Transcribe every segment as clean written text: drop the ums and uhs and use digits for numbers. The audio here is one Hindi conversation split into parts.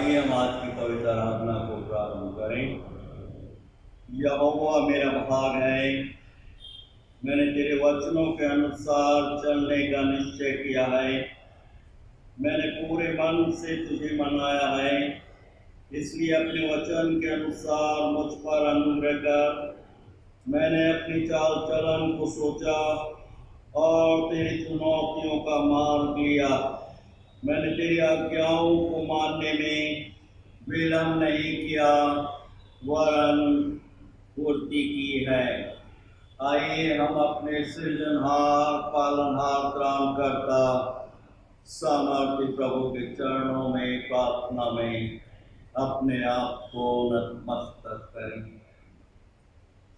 आइए हम आज की पवित्र आराधना को प्रारंभ करें। यहोवा मेरा भाग है, मैंने तेरे वचनों के अनुसार चलने का निश्चय किया है। मैंने पूरे मन से तुझे मनाया है, इसलिए अपने वचन के अनुसार मुझ पर अनुग्रह कर। मैंने अपनी चाल चलन को सोचा और तेरी चुनौतियों का मार्ग लिया। मैंने तेरी आज्ञाओं को मानने में विलंब नहीं किया, वरन पूर्ति की है। आइए हम अपने सृजनहार, पालनहार, त्राणकर्ता, सामर्थ्य प्रभु के चरणों में प्रार्थना में अपने आप को नतमस्तक करें।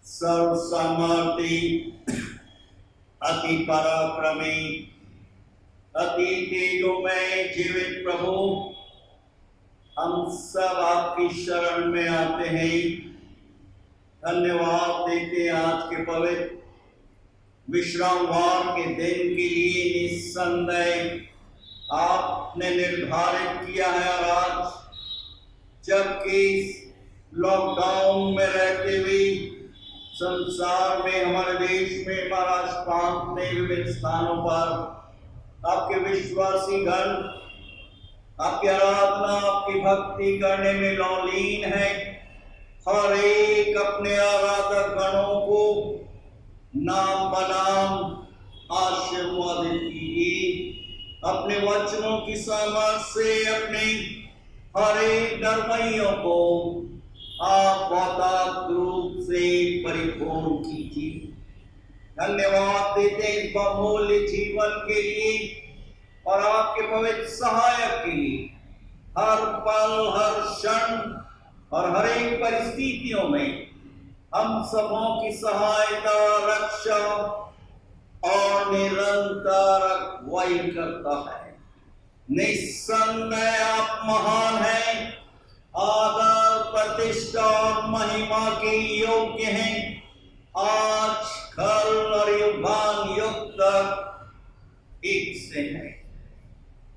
सर्व सामर्थ्य, अति पराक्रमी, अति तेजोमय जीवित प्रभु, हम सब आपकी शरण में आते हैं। धन्यवाद देते हैं आज के पवित्र विश्रामवार के दिन के लिए। निस्संदेह आपने निर्धारित किया है, और आज जबकि लॉकडाउन में रहते हुए संसार में, हमारे देश में, महाराष्ट्र प्रांत में, विभिन्न स्थानों पर आपके विश्वासी गण आपकी आराधना, आपकी भक्ति करने में लौलीन है। हर एक अपने आराधक गणों को नाम बनाम आशीर्वादित कीजिए। अपने वचनों की सामर्थ्य से अपने हर एक धर्मियों को आप बहुत रूप से परिपूर्ण कीजिए। धन्यवाद देते इस बहुमूल्य जीवन के लिए और आपके पवित्र सहायक के लिए। हर पल, हर क्षण और हर एक परिस्थितियों में हम सबों की सहायता, रक्षा और निरंतर अगुवाई करता है। निस्संदेह आप महान हैं, आदर, प्रतिष्ठा और महिमा के योग्य हैं। आज, कल और युगान युग तक एक से है।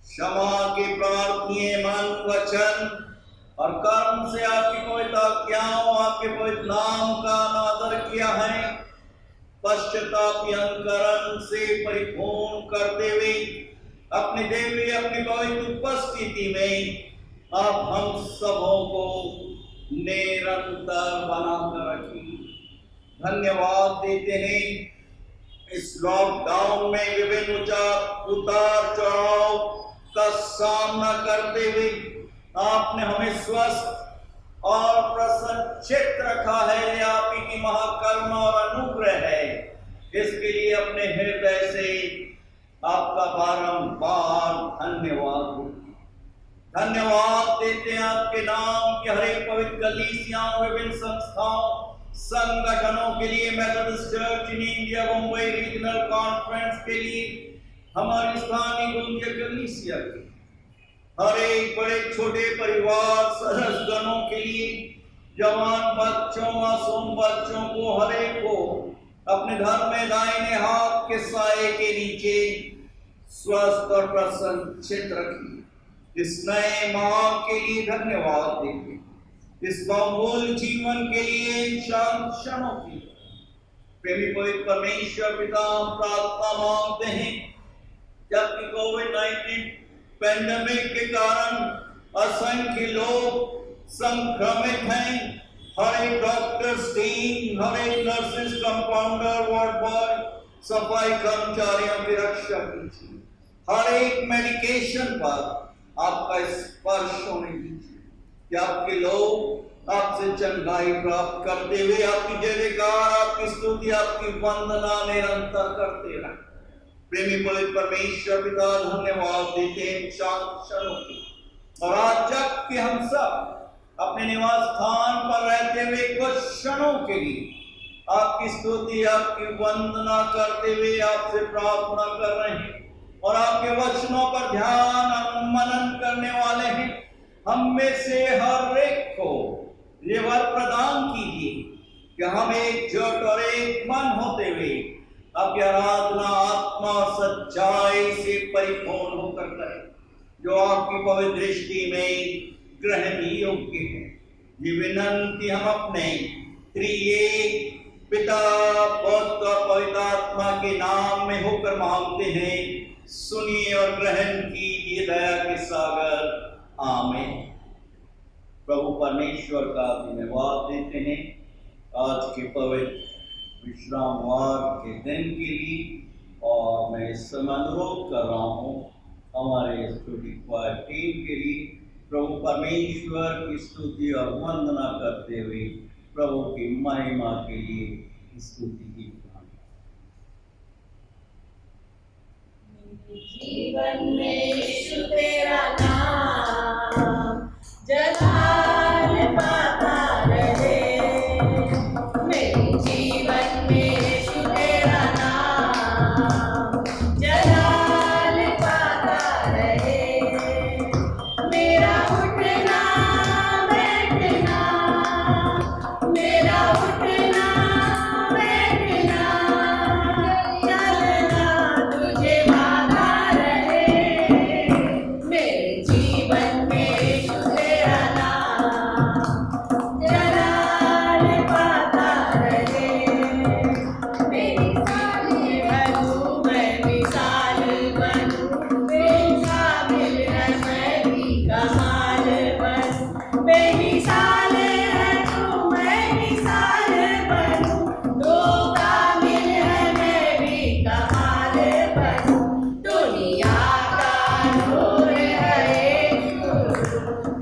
क्षमा के प्रार्थनीय मन, वचन और कर्म से आपकी पवित्र आज्ञाओं, आपके पवित्र नाम का अनादर किया है। पश्चाताप अंतकरण से परिपूर्ण करते हुए अपने देवी, अपनी पवित्र उपस्थिति में आप हम सबों को निरंतर बनाकर रखिए। धन्यवाद देते हैं इस लॉकडाउन में विभिन्न उतार चढ़ाव का सामना करते हुए आपने हमें स्वस्थ और प्रसन्नचित रखा है। यह आप ही की महाकरुणा और अनुग्रह है। इसके लिए अपने हृदय से आपका बारंबार धन्यवाद देते हैं। आपके नाम के हर एक पवित्र कलीसियाओं, विभिन्न संस्थाओं, संगठनों के लिए, Methodist church in India Mumbai regional conference के लिए, हमारी स्थानीय गुंजे कलीसिया के हर एक बड़े छोटे परिवार सदस्यगणों के लिए, जवान बच्चों, मासूम बच्चों को, हर एक को अपने घर में दाहिने हाथ के साए के नीचे स्वस्थ और प्रसन्नचित रखिए। इस नए माह के लिए धन्यवाद देंगे, इस बहुमूल्य जीवन के लिए, शांत क्षणों की प्रेमी पवित्र परमेश्वर पिता प्रार्थना मांगते हैं। जबकि कोविड-19 पैंडेमिक के कारण असंख्य लोग संक्रमित हैं, हर एक डॉक्टर्स टीम, हर एक नर्सेस, कंपाउंडर, वार्ड बॉय, सफाई कर्मचारियों की रक्षा कीजिए। हर एक मेडिकेशन पर आपका स्पर्श होने दीजिए कि आपके लोग आपसे चंगाई प्राप्त करते हुए आपकी जयकार, आपकी स्तुति, आपकी वंदना निरंतर करते रहें। प्रेमी पवित्र परमेश्वर पिता धन्यवाद देते हैं शांत क्षणों की। और आज जबकि हम सब अपने निवास स्थान पर रहते हुए कुछ क्षणों के लिए आपकी स्तुति, आपकी वंदना करते हुए आपसे प्रार्थना कर रहे हैं और आपके वचनों पर ध्यान और मनन करने वाले हैं, हम में से हर एक को ये वर प्रदान कीजिए कि हम एकजुट और एक मन होते हुए आपकी आराधना आत्मा और सच्चाई से परिपूर्ण होकर करें, जो आपकी पवित्र दृष्टि में ग्रहण योग्य है। ये विनंती हम अपने त्रिएक पिता, पुत्र और पवित्र आत्मा के नाम में होकर मांगते हैं। सुनिए और ग्रहण कीजिए दया के सागर। आमीन। प्रभु परमेश्वर का धन्यवाद देते हैं आज के पवित्र विश्रामवार के दिन के लिए। और मैं इस समय अनुरोध कर रहा हूँ हमारे स्तुति क्वायर टीम के लिए प्रभु परमेश्वर की स्तुति और वंदना करते हुए प्रभु की महिमा के लिए स्तुति की। जीवन में यीशु तेरा नाम जलाल पाता रहे। मेरे जीवन में यीशु तेरा नाम जलाल पाता रहे। मेरा उठना बैठना, मेरा उठना बैठना, चलना तुझे भाता रहे। मेरे जीवन में यीशु तेरा नाम जलाल पाता रहे। मेरी साली बनूं, मैं मिसाल बनूं, बेकाबिल है मैं भी कमाल बनूं। बेमिसाल है तू, मैं मिसाल बनूं, दो कामिल है मैं भी कमाल बनूं। दुनिया का नूर है यीशु,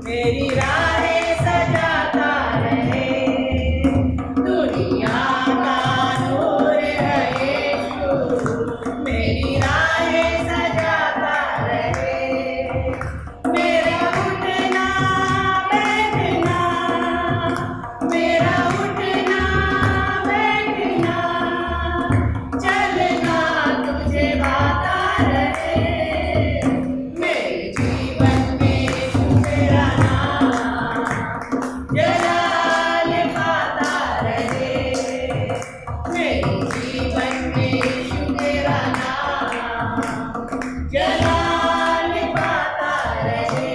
मेरी राहें सजाता रहे। दुनिया का नूर है यीशु, मेरी राहें सजाता रहे। मेरा उठना बैठना, मेरा उठना बैठना, चलना तुझे भाता रहे। मेरे जीवन में यीशु तेरा नाम जलाल पाता रहे। मेरे जीवन में यीशु तेरा नाम जलाल पाता रहे।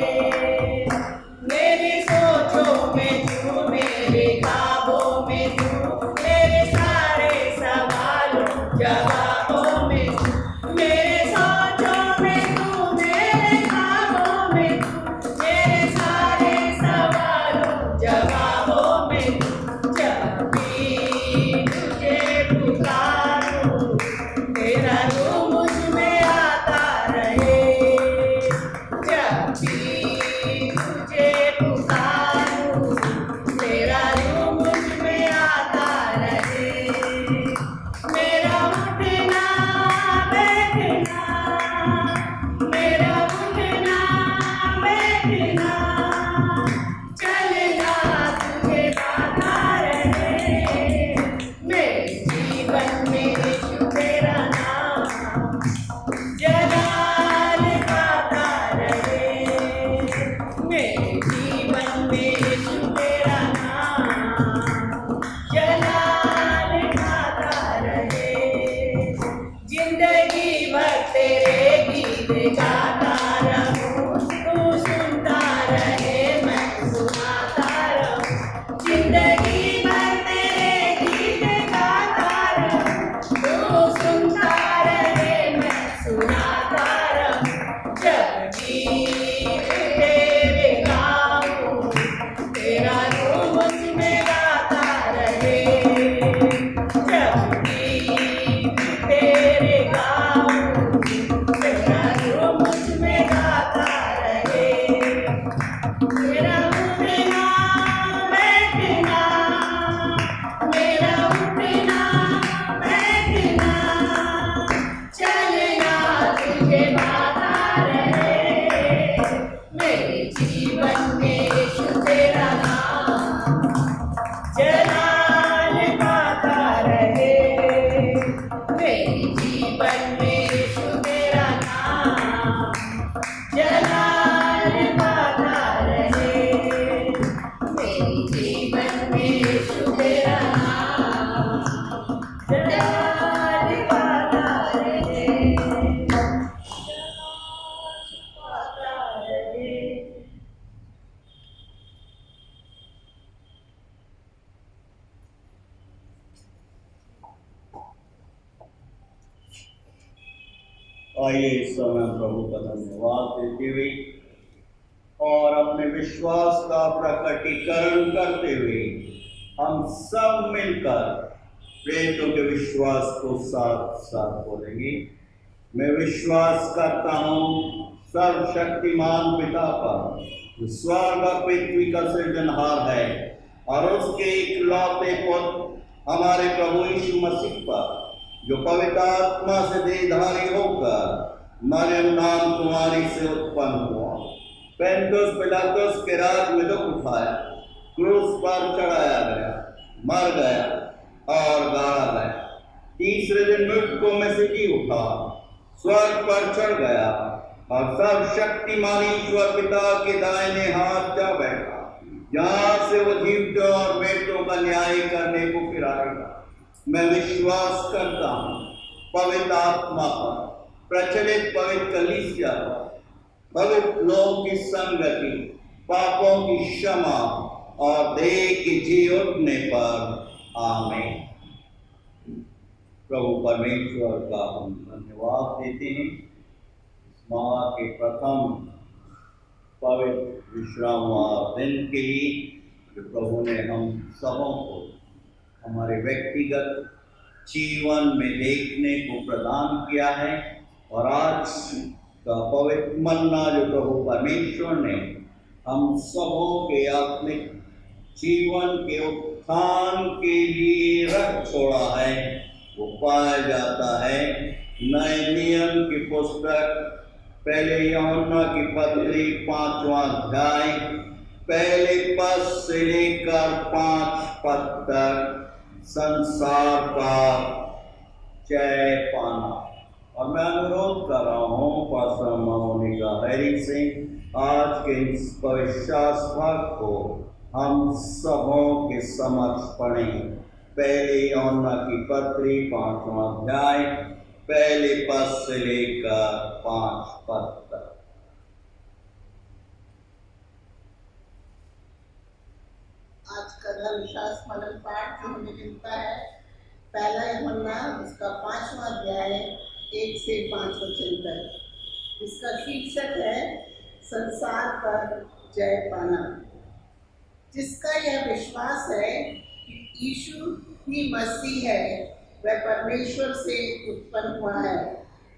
मेरे सोचों में तू, मेरे ख्वाबों में तू, मेरे सारे सवालों जवाबों में तू। मेरे सोचों में तू, मेरे ख्वाबों में तू, मेरे सारे सवालों जवाबों में तू। जब भी तुझे पुकारूं, तेरा रूह मुझ में आता रहे। जब भी तुझे पुकारूं, तेरा रूह मुझ में आता रहे। मेरा उठना बैठना, मेरा उठना बैठना, चलना तुझे भाता रहे। मेरे जीवन में यीशु तेरा नाम जलाल पाता रहे। मेरे जीवन में यीशु तेरा नाम जलाल पाता रहे। जिंदगी भर तेरे गीत गाता रहूं, तू सुनता रहे मैं सुनाता रहूं। जिंदगी भर तेरे गीत गाता रहूं, तू सुनता रहे मैं सुनाता रहूं। जब गीत तेरे गाऊं, तेरा रूह मुझ में गाता रहे। जब गीत तेरे गाऊं, तेरा रूह मुझ में गाता रहे। मेरा उठना बैठना, मेरा उठना बैठना, चलना तुझे भाता रहे। मेरे जीवन में यीशु तेरा नाम जलाल पाता रहे। मेरे जीवन में यीशु तेरा नाम जलाल पाता रहे। मेरे जीवन में यीशु तेरा नाम जलाल पाता रहे। जलाल पाता रहे। आइए इस समय प्रभु का धन्यवाद देते हुए और अपने विश्वास का प्रकटीकरण करते हुए हम सब मिलकर प्रेरितों के विश्वास को साथ साथ बोलेंगे। मैं विश्वास करता हूँ सर्वशक्तिमान पिता पर, जो स्वर्ग और पृथ्वी का सृजनहार है, और उसके इकलौते पुत्र हमारे प्रभु यीशु मसीह पर, जो पवित्र आत्मा से देहधारी होकर मरियम नाम कुमारी से उत्पन्न हुआ, पेंतुस पिलातुस के राज में दुख उठाया, क्रूस पर चढ़ाया गया, मर गया और गाड़ा गया, तीसरे दिन मृतकों में से जी उठा, स्वर्ग पर चढ़ गया और सर्वशक्तिमान ईश्वर पिता के दाहिने हाथ जा बैठा, जहाँ से वो जीवितों और मृतों का न्याय करने को फिर आएगा। मैं विश्वास करता हूँ पवित्र आत्मा पर, प्रचलित पवित्र कलीसिया पर, पवित्र लोगों की संगति, पापों की क्षमा और देह के जी उठने पर आमीन। प्रभु परमेश्वर का हम धन्यवाद देते हैं इस माह के प्रथम पवित्र विश्रामवार दिन के लिए, जो प्रभु ने हम सबों को हमारे व्यक्तिगत जीवन में देखने को प्रदान किया है। और आज का पवित्र मन्ना जो प्रभु परमेश्वर ने हम सबों के आत्मिक जीवन के उत्थान के लिए रख छोड़ा है, वो पाया जाता है नए नियम की पुस्तक पहले यूहन्ना की पत्री 5वां अध्याय पहले पद से लेकर 5 पद तक, संसार का जय पाना। और मैं अनुरोध कर रहा हूँ पास्टर मोनिका हैरी से आज के इस पवित्र भाग को हम सबों के समक्ष पढ़ें। पहले यूहन्ना की पत्री 5वां अध्याय पहले पद से लेकर 5 पद तक। आज का धर्मशास्त्र मनन पाठ जो हमें मिलता है पहला यूहन्ना उसका 5वां अध्याय 1 से 5 वचन तक। इसका शीर्षक है संसार पर जय पाना। जिसका यह विश्वास है कि यीशु ही मसीह है, वह परमेश्वर से उत्पन्न हुआ है,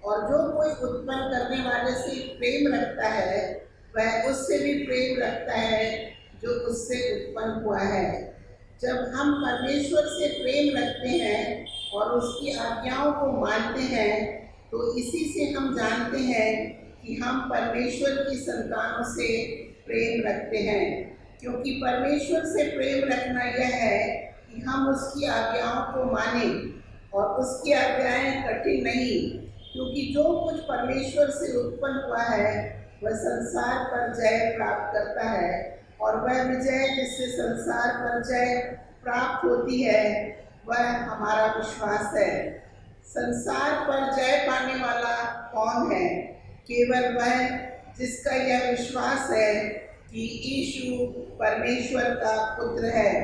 और जो कोई उत्पन्न करने वाले से प्रेम रखता है वह उससे भी प्रेम रखता है जो उससे उत्पन्न हुआ है। जब हम परमेश्वर से प्रेम रखते हैं और उसकी आज्ञाओं को मानते हैं तो इसी से हम जानते हैं कि हम परमेश्वर की संतानों से प्रेम रखते हैं, क्योंकि परमेश्वर से प्रेम रखना यह है कि हम उसकी आज्ञाओं को मानें, और उसकी आज्ञाएं कठिन नहीं, क्योंकि जो कुछ परमेश्वर से उत्पन्न हुआ है वह संसार पर जय प्राप्त करता है, और वह विजय जिससे संसार पर जय प्राप्त होती है वह हमारा विश्वास है। संसार पर जय पाने वाला कौन है? केवल वह जिसका यह विश्वास है कि यीशु परमेश्वर का पुत्र है।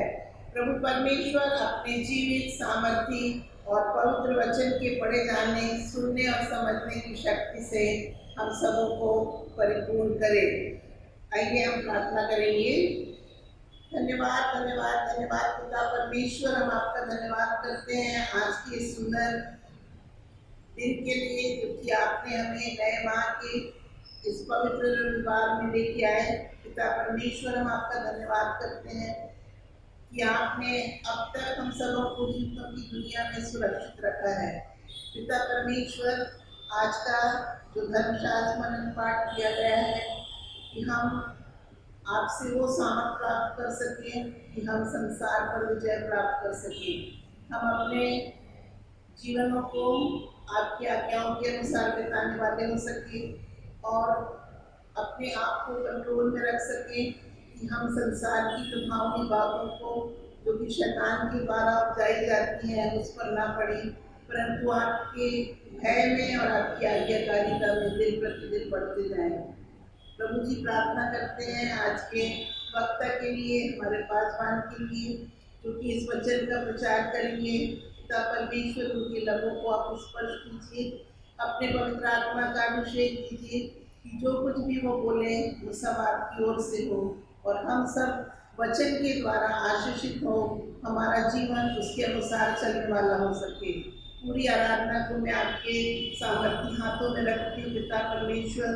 प्रभु परमेश्वर अपने जीवित सामर्थी और पवित्र वचन के पढ़े जाने, सुनने और समझने की शक्ति से हम सबों को परिपूर्ण करे। आइए हम प्रार्थना करेंगे। धन्यवाद धन्यवाद धन्यवाद पिता परमेश्वर, हम आपका धन्यवाद करते हैं आज की सुंदर दिन के लिए, क्योंकि आपने हमें नए माह के इस पवित्र रविवार में लेके आए। पिता परमेश्वर, हम आपका धन्यवाद करते हैं कि आपने अब तक हम सबों को जीवों की दुनिया में सुरक्षित रखा है। पिता परमेश्वर, आज का जो धर्मशास्त्र मनन पाठ किया गया है कि हम आपसे वो सामर्थ प्राप्त कर सकें कि हम संसार पर विजय प्राप्त कर सकें। हम अपने जीवनों को आपकी आज्ञाओं के अनुसार बिताने वाले हो सकें और अपने आप को कंट्रोल में रख सकें कि हम संसार की लुभावनी बातों को जो कि शैतान के द्वारा उपजाई जाती हैं उस पर ना पड़े, परंतु आपके भय में और आपकी आज्ञाकारिता में दिन प्रतिदिन बढ़ते जाएं। प्रभु जी, प्रार्थना करते हैं आज के वक्ता के लिए, हमारे पासवान के लिए, क्योंकि इस वचन का प्रचार करेंगे। पिता परमेश्वर, उनके लबों को आप स्पर्श कीजिए अपने पवित्र आत्मा का अभिषेक कीजिए कि जो कुछ भी वो बोले वो सब आपकी ओर से हो और हम सब वचन के द्वारा आशीषित हो, हमारा जीवन उसके अनुसार चलने वाला हो सके। पूरी आराधना को मैं आपके सामर्थ्य हाथों में रखती हूँ। पिता परमेश्वर,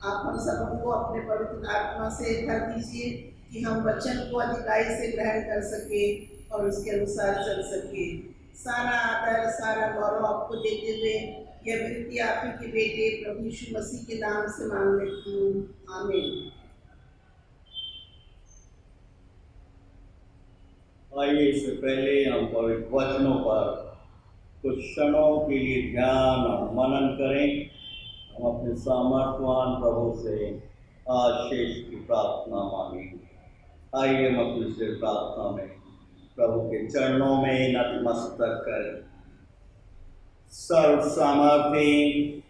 आप हम सबको अपने पवित्र आत्मा से भर दीजिए कि हम वचन को अधिकाई से ग्रहण कर सके और उसके अनुसार चल सके। सारा आदर सारा गौरव आपको देते हुए यह विनती आप ही के बेटे प्रभु यीशु मसीह के नाम से मांग लेती हूँ, आमीन। आइए इससे पहले हम पवित्र वचनों पर कुछ क्षणों के लिए ध्यान और मनन करें। हम अपने सामर्थ्यवान प्रभु से आशीष की प्रार्थना मांगेंगे। आइए हम अपनी से प्रार्थना में प्रभु के चरणों में नतमस्तक करें। सर्व सामर्थ्य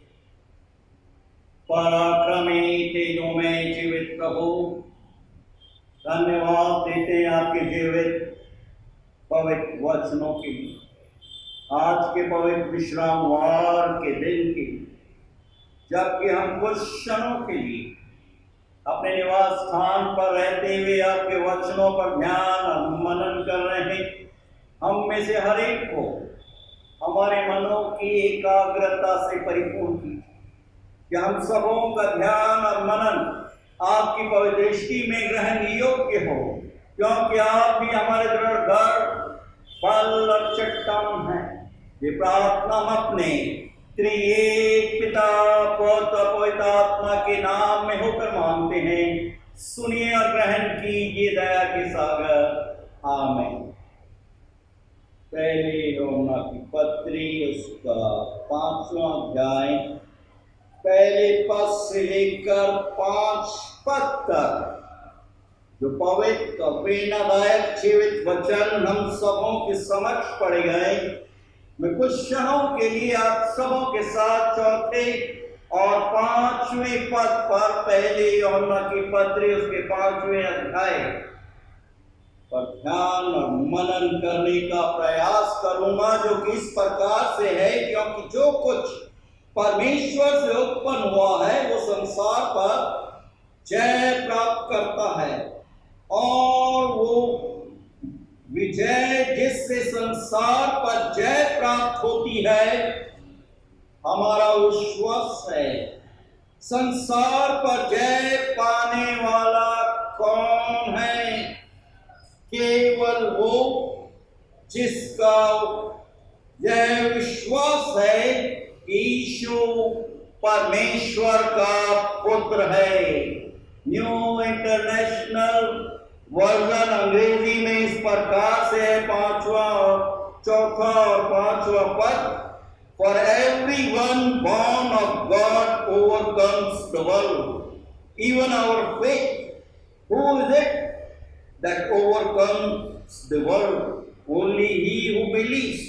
पराक्रमी तेजोमय जीवित प्रभु, धन्यवाद देते हैं आपके जीवित पवित्र वचनों के लिए, आज के पवित्र विश्रामवार के दिन के लिए, जबकि हम कुछ क्षणों के लिए अपने निवास स्थान पर रहते हुए आपके वचनों पर ध्यान और मनन कर रहे हैं। हम में से हर एक को हमारे मनों की एकाग्रता से परिपूर्ण कीजिए कि हम सबों का ध्यान और मनन आपकी पवित्र दृष्टि में ग्रहण योग्य हो, क्योंकि आप भी हमारे दृढ़ घर फल और चट्टान हैं। ये प्रार्थना हम अपने त्रिएक पिता पुत्र पवित्र आत्मा के नाम में होकर मांगते हैं। सुनिए और ग्रहण कीजिए दया के सागर, आमीन। पहले योना की पत्री उसका 5वां अध्याय पहले पद से लेकर 5 पद तक जो पवित्र प्रेरणादायक जीवित वचन हम सबों के समक्ष पढ़े गए। मैं कुछ क्षणों के लिए आप सबों के साथ चौथे और 5वें पद पर पहले यूहन्ना की पत्री उसके 5वें अध्याय पर ध्यान और मनन करने का प्रयास करूंगा, जो कि इस प्रकार से है, क्योंकि जो कुछ परमेश्वर से उत्पन्न हुआ है वो संसार पर जय प्राप्त करता है, और वो विजय जिससे संसार पर जय प्राप्त होती है हमारा विश्वास है। संसार पर जय पाने वाला कौन है? केवल वो जिसका यह विश्वास है यीशु परमेश्वर का पुत्र है। न्यू इंटरनेशनल वर्जन अंग्रेजी में इस प्रकार से है, 5वां, 4था और 5वां पद। For everyone born of God overcomes the world, even our faith. Who is it that overcomes the world? Only he who believes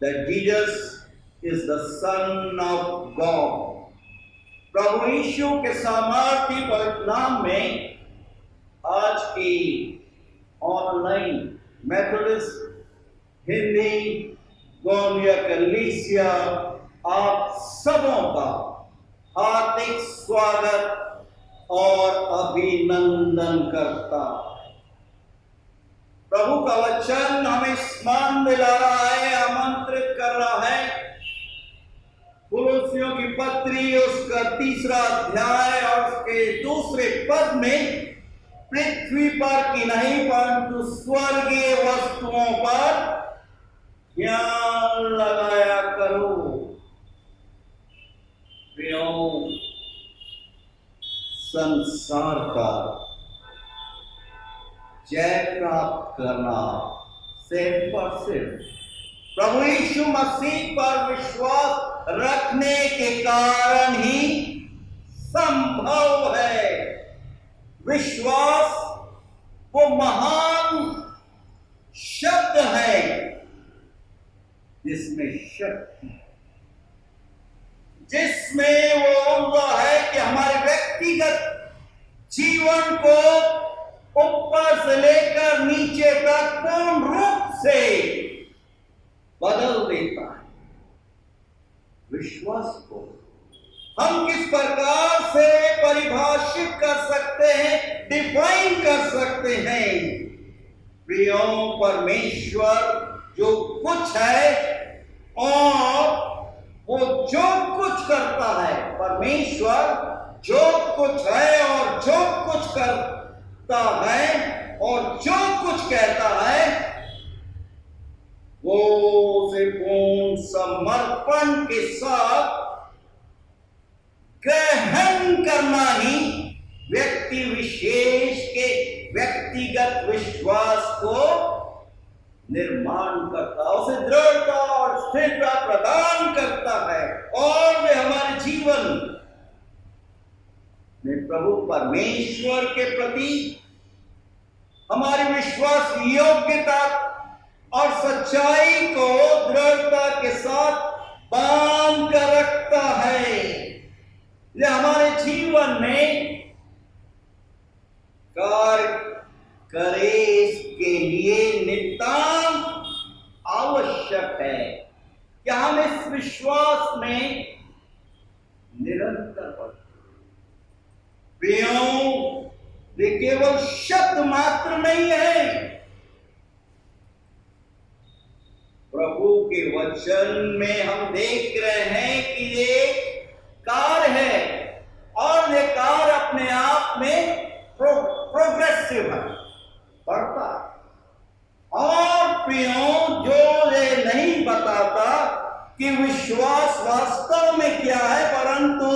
that Jesus is the Son of God. प्रभु यीशु के सामर्थ्य पवित्र नाम में आज की ऑनलाइन मेथोडिस्ट हिंदी गोंदिया कलीसिया आप सबों का हार्दिक स्वागत और अभिनंदन करता है। प्रभु का वचन हमें स्मरण दिला रहा है, आमंत्रित कर रहा है। कुलुस्सियों की पत्री उसका 3रा अध्याय और उसके 2 पद में पृथ्वी पर की नहीं परंतु स्वर्गीय वस्तुओं पर ध्यान लगाया करो। प्रियो, संसार का जय प्राप्त करना सिर्फ और सिर्फ प्रभु यीशु मसीह पर विश्वास रखने के कारण ही संभव है। विश्वास वो महान शब्द है जिसमें शक्ति, जिसमें वो ऊर्जा है कि हमारे व्यक्तिगत जीवन को ऊपर से लेकर नीचे तक पूर्ण रूप से बदल देता है। विश्वास को हम किस प्रकार से परिभाषित कर सकते हैं, डिफाइन कर सकते हैं? प्रियो, परमेश्वर जो कुछ है और वो जो कुछ करता है, परमेश्वर जो कुछ है और जो कुछ करता है और जो कुछ कहता है, वो उसे पूर्ण समर्पण के साथ ग्रहण करना ही व्यक्ति विशेष के व्यक्तिगत विश्वास को निर्माण करता, उसे दृढ़ता और स्थिरता प्रदान करता है। और वे हमारे जीवन में प्रभु परमेश्वर के प्रति हमारी विश्वास योग्यता और सच्चाई को दृढ़ता के साथ बांध कर रखता है। यह हमारे जीवन में कार्य करे, इसके लिए नितांत आवश्यक है कि हम इस विश्वास में निरंतर बढ़ते। प्रियो, ये केवल शब्द मात्र नहीं है, प्रभु के वचन में हम देख रहे हैं कि ये कार्य है और ये कार्य अपने आप में प्रोग्रेसिव है, बढ़ता है। और प्रियो, जो ये नहीं बताता कि विश्वास वास्तव में क्या है, परंतु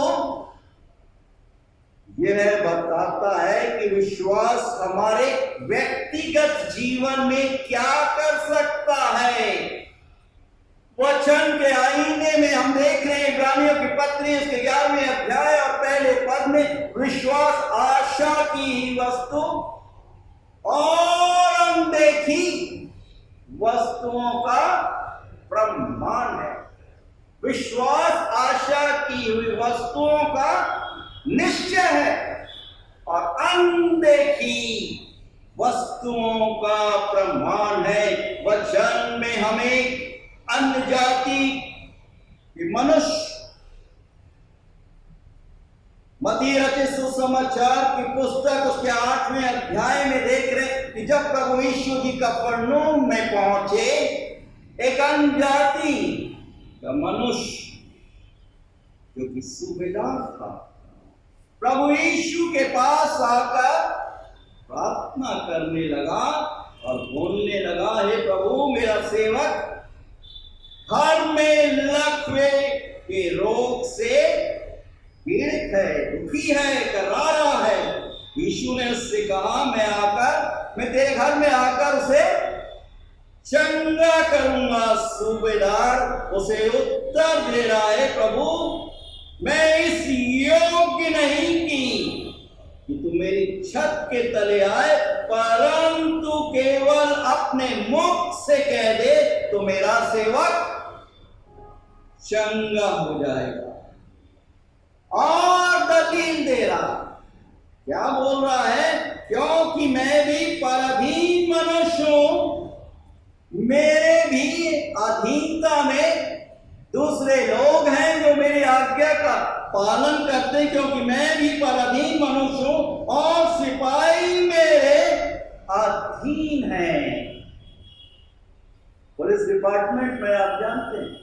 यह बताता है कि विश्वास हमारे व्यक्तिगत जीवन में क्या कर सकता है। वचन के आईने में हम देख रहे हैं इब्रानियों की पत्री इसके 11वें अध्याय और पहले पद में, विश्वास आशा की ही वस्तु और अनदेखी वस्तुओं का प्रमाण है। विश्वास आशा की हुई वस्तुओं का निश्चय है और अनदेखी वस्तुओं का प्रमाण है। वचन में हमें अन्य जाति के मनुष्य, मत्ती रचित सुसमाचार की पुस्तक उसके 8वें अध्याय में देख रहे हैं कि जब प्रभु यीशु जी कफरनहूम में पहुंचे, एक अन्य जाति का मनुष्य जो कि सूबेदार था, प्रभु यीशु के पास आकर प्रार्थना करने लगा और बोलने लगा, हे प्रभु, मेरा सेवक घर में लकवे के रोग से पीड़ित है, दुखी है, करारा है। यीशु ने उससे कहा, मैं तेरे घर में आकर उसे चंगा करूंगा। सूबेदार उसे उत्तर दे रहा है, प्रभु, मैं इस योग्य नहीं कि तू मेरी छत के तले आए, परंतु केवल अपने मुख से कह दे तो मेरा सेवक चंगा हो जाएगा। और दलील दे रहा, क्या बोल रहा है? क्योंकि मैं भी पराधीन मनुष्य हूं, मेरे भी अधीनता में दूसरे लोग हैं जो मेरी आज्ञा का पालन करते, क्योंकि मैं भी पराधीन मनुष्य हूं और सिपाही मेरे अधीन हैं। पुलिस डिपार्टमेंट में आप जानते हैं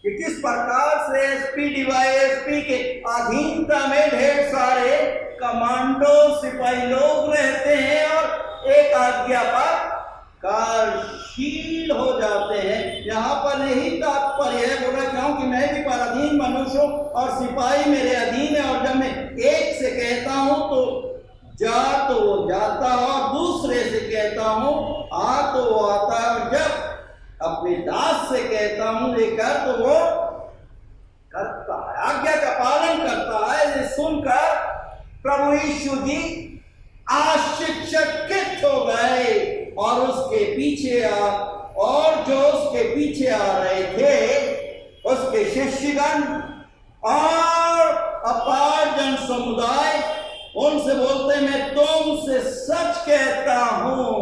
कि किस प्रकार से एसपी डीवाईएसपी के अधीनता में ढेर सारे कमांडो सिपाही लोग रहते हैं और एक आज्ञा पर कार्यशील हो जाते हैं। यहाँ पर यही तात्पर्य है, बोला क्योंकि मैं भी पराधीन मनुष्य हूं और सिपाही मेरे अधीन है, और जब मैं एक से कहता हूं तो जा तो वो जाता है और दूसरे से कहता हूं आ तो वो आता है, और जब अपने दास से कहता हूं ये कर तो वो करता है, आज्ञा का पालन करता है। ये सुनकर प्रभु यीशु जी आश्चर्यचकित हो गए और उसके पीछे जो उसके पीछे आ रहे थे उसके शिष्यगण और अपार जन समुदाय उनसे बोलते, मैं तुमसे सच कहता हूं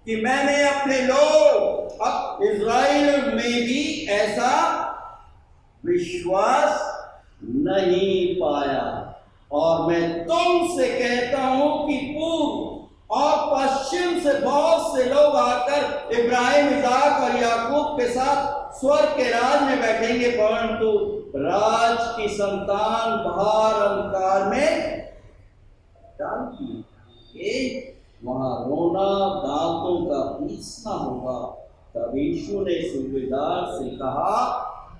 कि मैंने अपने लोग अब इज़राइल में भी ऐसा विश्वास नहीं पाया। और मैं तुमसे कहता हूं कि पूर्व और पश्चिम से बहुत से लोग आकर इब्राहिम, इसाक और याकूब के साथ स्वर्ग के राज में बैठेंगे, परंतु राज की संतान बाहर अंधकार में डाल दी जाएगी। वहां रोना, दांतों का पीसना होगा। तब यीशु ने सूबेदार से कहा,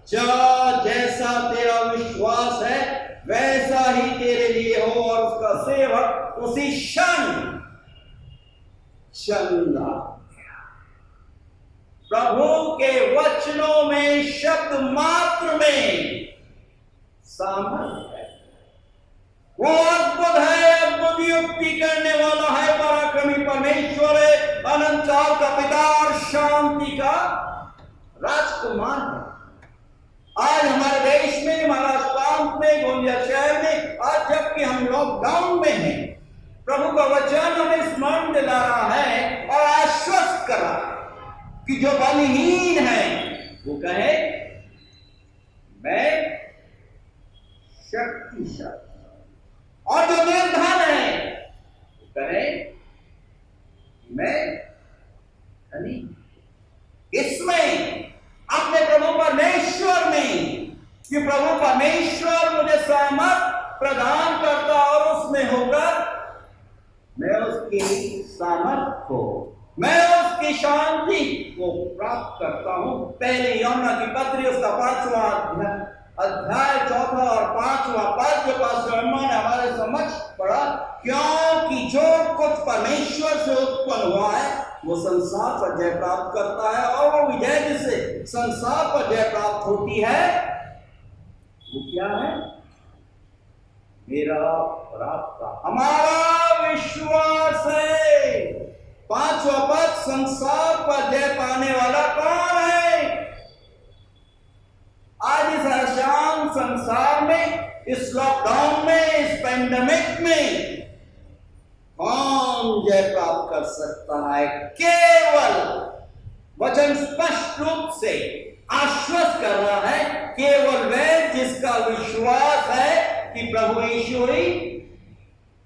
जा, जैसा तेरा विश्वास है वैसा ही तेरे लिए हो। और उसका सेवक उसी क्षण चंगा। प्रभु के वचनों में, शब्द मात्र में सामर्थ है। वो अद्भुत है, अद्भुत युक्ति करने वाला है, पराक्रमी परमेश्वर है, अनंत काल का पिता और शांति का राजकुमार है। आज हमारे देश में, महाराष्ट्र प्रांत में, गोंदिया शहर में, आज जबकि हम लॉकडाउन में हैं, प्रभु का वचन हमें स्मरण दिला रहा है और आश्वस्त कर रहा है कि जो बलहीन है वो कहे मैं शक्तिशाली, और जो निर्धन है वो कहे मैं धनी। इसमें अपने प्रभु परमेश्वर में, कि प्रभु परमेश्वर मुझे सामर्थ प्रदान करता और उसमें होकर मैं उसकी सामर्थ को, मैं उसकी शांति को प्राप्त करता हूं। पहले यूहन्ना की पत्री उसका 5वां अध्याय 4 और 5वां पद जो पास्टर अम्मा ने हमारे समक्ष पढ़ा, क्योंकि जो कुछ परमेश्वर से उत्पन्न हुआ है वो संसार पर जय प्राप्त करता है, और वो विजय जिससे संसार पर जय प्राप्त होती है वो क्या है? मेरा और आपका, हमारा विश्वास है। 5वां पद, संसार पर जय पाने वाला कौन है? आज इस अशांत संसार में, इस लॉकडाउन में, इस पेंडेमिक में कौन जय प्राप्त कर सकता है? केवल वचन स्पष्ट रूप से आश्वस्त कर रहा है, केवल वह जिसका विश्वास है कि प्रभु यीशु ही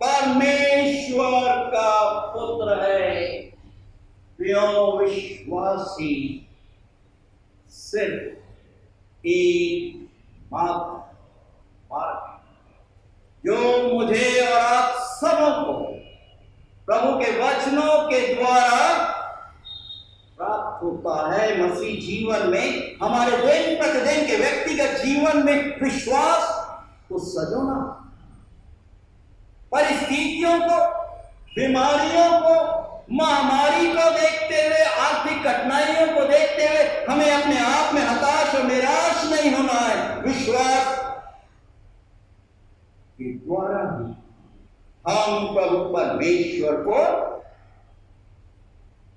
परमेश्वर का पुत्र है। प्रियो विश्वासी, सिर्फ एक मात्र मार्ग जो मुझे और आप सबको प्रभु के वचनों के द्वारा प्राप्त होता है। मसीह जीवन में, हमारे दिन प्रतिदिन के व्यक्तिगत जीवन में विश्वास को सजोना, परिस्थितियों को, बीमारियों को, महामारी को देखते हुए, आर्थिक कठिनाइयों को देखते हुए हमें अपने आप में हताश और निराश नहीं होना है। विश्वास के द्वारा ही हम प्रभु परमेश्वर को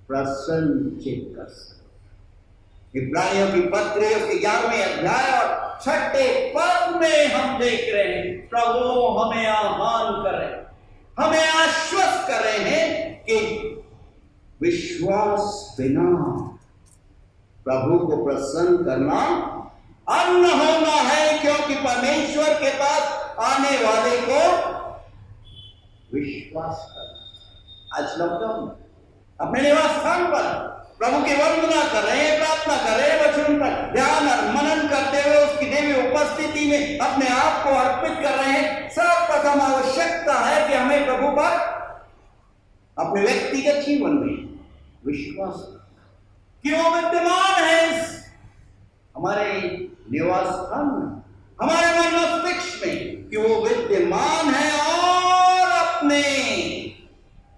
प्रसन्नचित्त कर सकते। इब्रानियों की पत्री उसके 11वें अध्याय और 6ठे पद में हम देख रहे हैं, प्रभु हमें आह्वान कर रहे हैं, हमें आश्वस्त कर रहे हैं कि विश्वास बिना प्रभु को प्रसन्न करना अन्न होना है, क्योंकि परमेश्वर के पास आने वाले को विश्वास करना। आज लॉकडाउन अपने निवास स्थान पर प्रभु की वंदना कर रहे हैं, प्रार्थना कर रहे हैं, वचन पर ध्यान और मनन करते हुए उसकी देवी उपस्थिति में अपने आप को अर्पित कर रहे हैं। सर्वप्रथम आवश्यकता है कि हमें प्रभु पर अपने व्यक्तिगत जीवन में विश्वास, कि वो विद्यमान है इस हमारे निवास स्थान में, हमारे मन मस्तिष्क में, कि वो विद्यमान है और अपने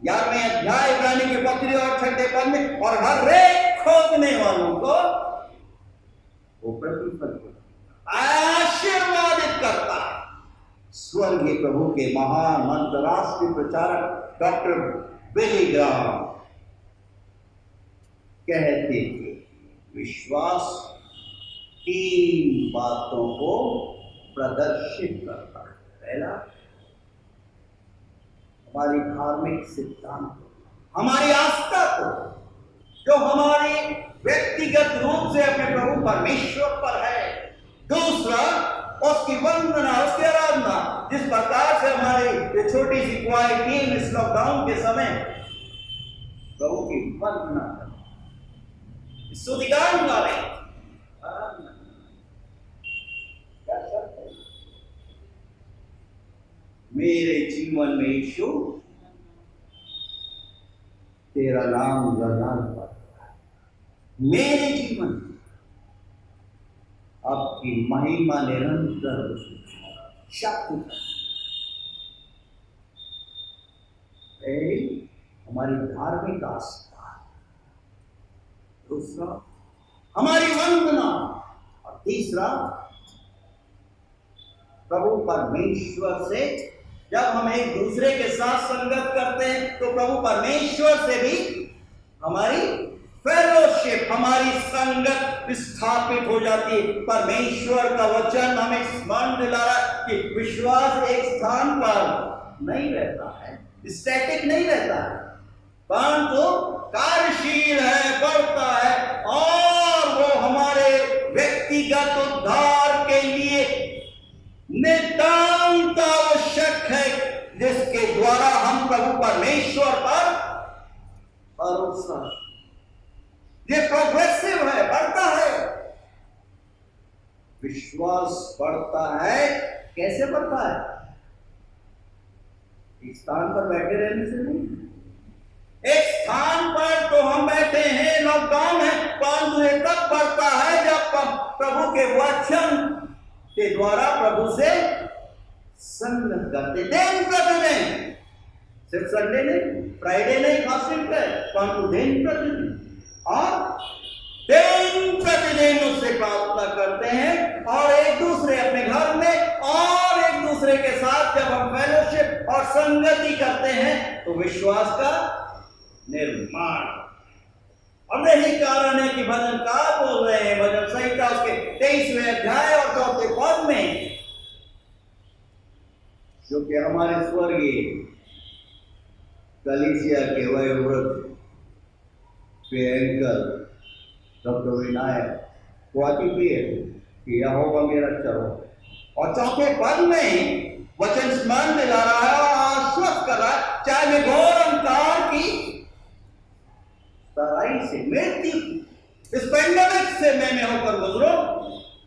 11वें अध्याय इब्रानी की पत्री और 6ठे पद में, और हर एक खोजने वालों को वो प्रतिफल आशीर्वादित करता है। स्वर्गीय प्रभु के महान अंतरराष्ट्रीय प्रचारक डॉक्टर बिली ग्राहम कहते थे, विश्वास 3 बातों को प्रदर्शित करता है। पहला, हमारी धार्मिक सिद्धांत, हमारी आस्था को, जो हमारी व्यक्तिगत रूप से अपने प्रभु परमेश्वर पर है। दूसरा उसकी वंदना, उसकी आराधना। जिस प्रकार से हमारी ये छोटी सी क्वाइट टीम इस लॉकडाउन के समय प्रभु की वंदना कर, स्तुतिगान गा रहे, आराधना क्या शर्त है? मेरे जीवन में यीशु तेरा नाम लगान पड़ता है, मेरे जीवन आपकी महिमा निरंतर शक्ति हमारी धार्मिक आस्था, दूसरा हमारी वंदना, और तीसरा प्रभु परमेश्वर से जब हम एक दूसरे के साथ संगत करते हैं तो प्रभु परमेश्वर से भी हमारी फेलोशिप, हमारी संगत स्थापित हो जाती है। परमेश्वर का वचन हमें स्मरण दिला रहा है कि विश्वास एक स्थान पर नहीं रहता है, स्टैटिक नहीं रहता है, परंतु कार्यशील है, बढ़ता है, और वो हमारे व्यक्तिगत उद्धार के लिए नितांत आवश्यक है, जिसके द्वारा हम प्रभु परमेश्वर पर भरोसा, ये प्रोग्रेसिव है, बढ़ता है। विश्वास बढ़ता है, कैसे बढ़ता है? एक स्थान पर बैठे रहने से नहीं। एक स्थान पर तो हम बैठे हैं, लॉकडाउन है, परंतु ये तब बढ़ता है जब प्रभु के वचन के द्वारा प्रभु से संगत करते, दिन प्रतिदिन, सिर्फ संडे नहीं, फ्राइडे नहीं, खास दिन पे, परंतु दिन प्रतिदिन, और दिन प्रतिदिन उससे प्रार्थना करते हैं, और एक दूसरे अपने घर में और एक दूसरे के साथ जब हम फेलोशिप और संगति करते हैं तो विश्वास का निर्माण। और यही कारण है कि भजनकार बोल रहे हैं, भजन संहिता उसके 23वें अध्याय और 4 पद में, जो कि हमारे स्वर्गीय कलीसिया के वयोवृद्ध एंकर डॉक्टर विनायक को अति प्रिय कि यहोवा मेरा चरो, और 4 पद में वचन स्मरण दिला रहा है और आश्वस्त कर रहा है, चाहे मैं घोर अंधकार की तराई से, मृत्यु इस पेंडेमिक से मैं होकर गुजरो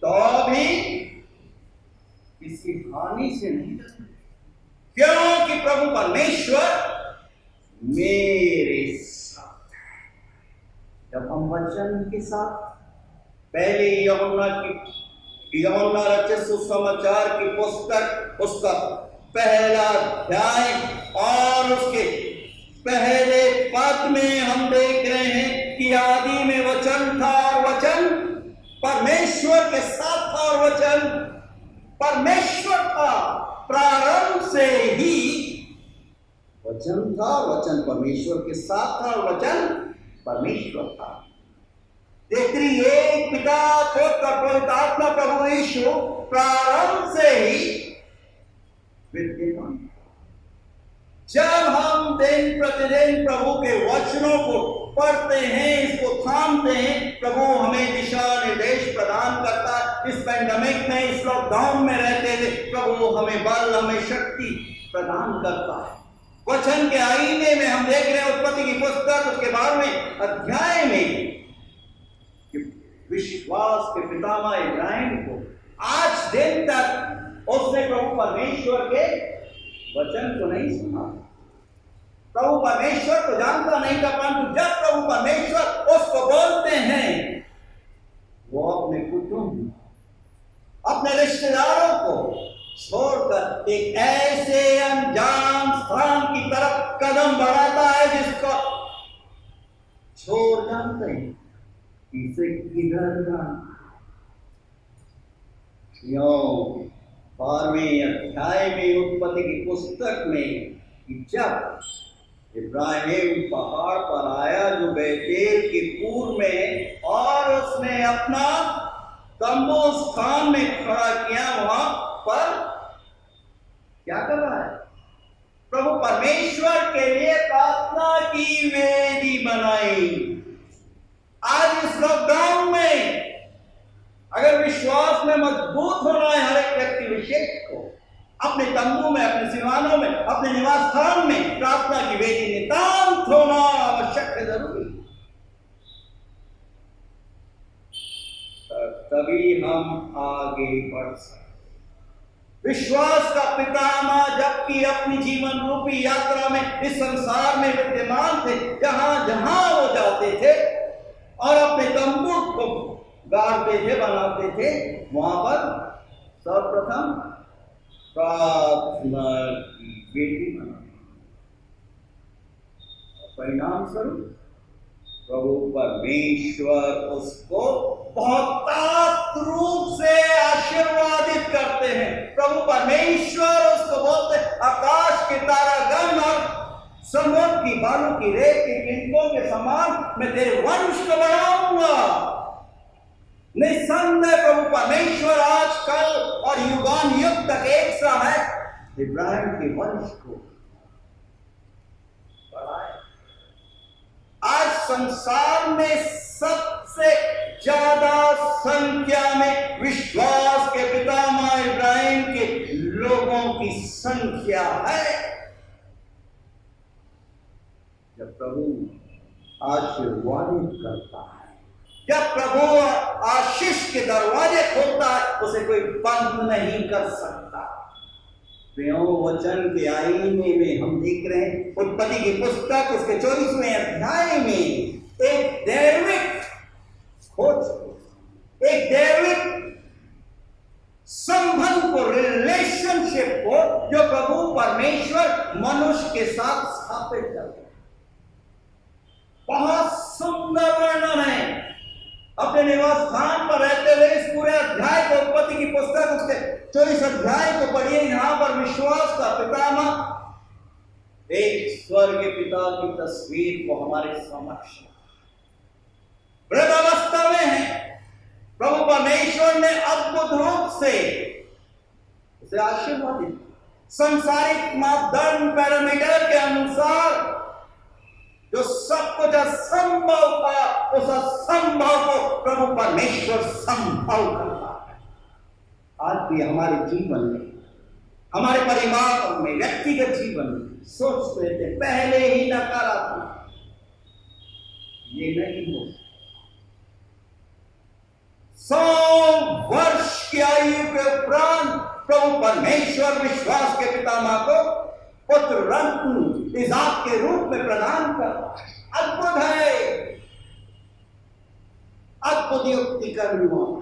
तो भी किसी हानि से नहीं डरना, क्योंकि प्रभु परमेश्वर मेरे साथ है। जब हम वचन के साथ पहले यूहन्ना रचित सुसमाचार की पुस्तक, उसका पहला अध्याय और उसके पहले पद में हम देख रहे हैं कि आदि में वचन था और वचन परमेश्वर के साथ था, और वचन परमेश्वर था। प्रारंभ से ही वचन था, वचन परमेश्वर के साथ था, और वचन परमेश्वर था। देखिए एक पिता पुत्र पवित्र आत्मा प्रभु यीशु प्रारंभ से ही विद्यमान। जब हम दिन प्रतिदिन प्रभु के वचनों को पढ़ते हैं, इसको थामते हैं, प्रभु हमें दिशा निर्देश प्रदान करता है। इस पेंडेमिक में, इस लॉकडाउन में रहते हुए प्रभु हमें बल, हमें शक्ति प्रदान करता है। वचन के आईने में हम देख रहे हैं उत्पत्ति की पुस्तक उसके 12वें अध्याय में विश्वास के पितामह इब्राहिम को आज दिन तक उसने प्रभु परमेश्वर के वचन को नहीं सुना, प्रभु परमेश्वर को जानता नहीं था, परंतु जब प्रभु परमेश्वर उसको बोलते हैं, वो अपने कुटुंब, अपने रिश्तेदारों को छोड़कर एक ऐसे अनजान स्थान की तरफ कदम बढ़ाता है जिसको छोड़ जानते हैं इसे किधर जाना। 12वें अध्याय में उत्पत्ति की पुस्तक में जब इब्राहिम पहाड़ पर आया जो बेतेल के पूर्व में, और उसने अपना तंबू स्थान में खड़ा किया, वहां पर क्या कर रहा है? प्रभु परमेश्वर के लिए प्रार्थना की वेदी बनाई। आज इस लॉकडाउन में अगर विश्वास में मजबूत होना है हर एक व्यक्ति विशेष को, अपने तंबू में, अपने सिवानों में, अपने निवास स्थान में प्रार्थना की वेदी नितांत होना आवश्यक है, जरूरी। तभी हम आगे बढ़ सकते। विश्वास का पितामह जबकि अपनी जीवन रूपी यात्रा में इस संसार में विद्यमान थे, जहां जहां वो जाते थे और अपने तंबू को गाड़ते थे, बनाते थे, वहां पर सर्वप्रथम प्रार्थना की वेदी बनाते। परिणाम स्वरूप प्रभु परमेश्वर उसको बहुत रूप से आशीर्वादित करते हैं। प्रभु परमेश्वर उसको बोलते, आकाश के तारागण और समुद्र की बालू की रेत के किंकों के समान मैं तेरे वंश को बढ़ाऊंगा। निसंदेह प्रभु परमेश्वर आज कल और युगान युग तक एक सा है, इब्राहिम के वंश को बढ़ाए। आज संसार में सबसे ज्यादा संख्या में विश्वास के पितामह इब्राहिम के लोगों की संख्या है। जब प्रभु आशीर्वादित करता है, जब प्रभु आशीष के दरवाजे खोलता है, उसे कोई बंद नहीं कर सकता। वचन के आईने में हम देख रहे हैं, उत्पत्ति की पुस्तक उसके 24वें अध्याय में एक दैविक खोज, एक दैविक संबंध को, रिलेशनशिप को जो प्रभु परमेश्वर मनुष्य के साथ स्थापित करते हैं। बहुत सुंदर वर्णन है। अपने निवास स्थान पर रहते हुए इस पूरे अध्याय को, उत्पत्ति की पुस्तक उसके 24 अध्याय को पढ़िए। यहां पर विश्वास का पितामह एक स्वर्ग पिता की तस्वीर को हमारे समक्ष वृद्धावस्था में है। प्रभु परमेश्वर ने अद्भुत रूप से उसे आशीर्वादित, संसारिक मापदंड पैरामीटर के अनुसार जो सब कुछ असंभव था, उस असंभव को प्रभु परमेश्वर संभव करता है। आज भी हमारे जीवन में, हमारे परिवार में, व्यक्तिगत जीवन में सोचते थे पहले ही नकारात्मक, ये नहीं हो। 100 वर्ष की आयु के उपरांत प्रभु परमेश्वर विश्वास के पितामह को पुत्र रत्न इज़ाक के रूप में प्रदान करता है। अद्भुत है, अद्भुत युक्ति करने वाला।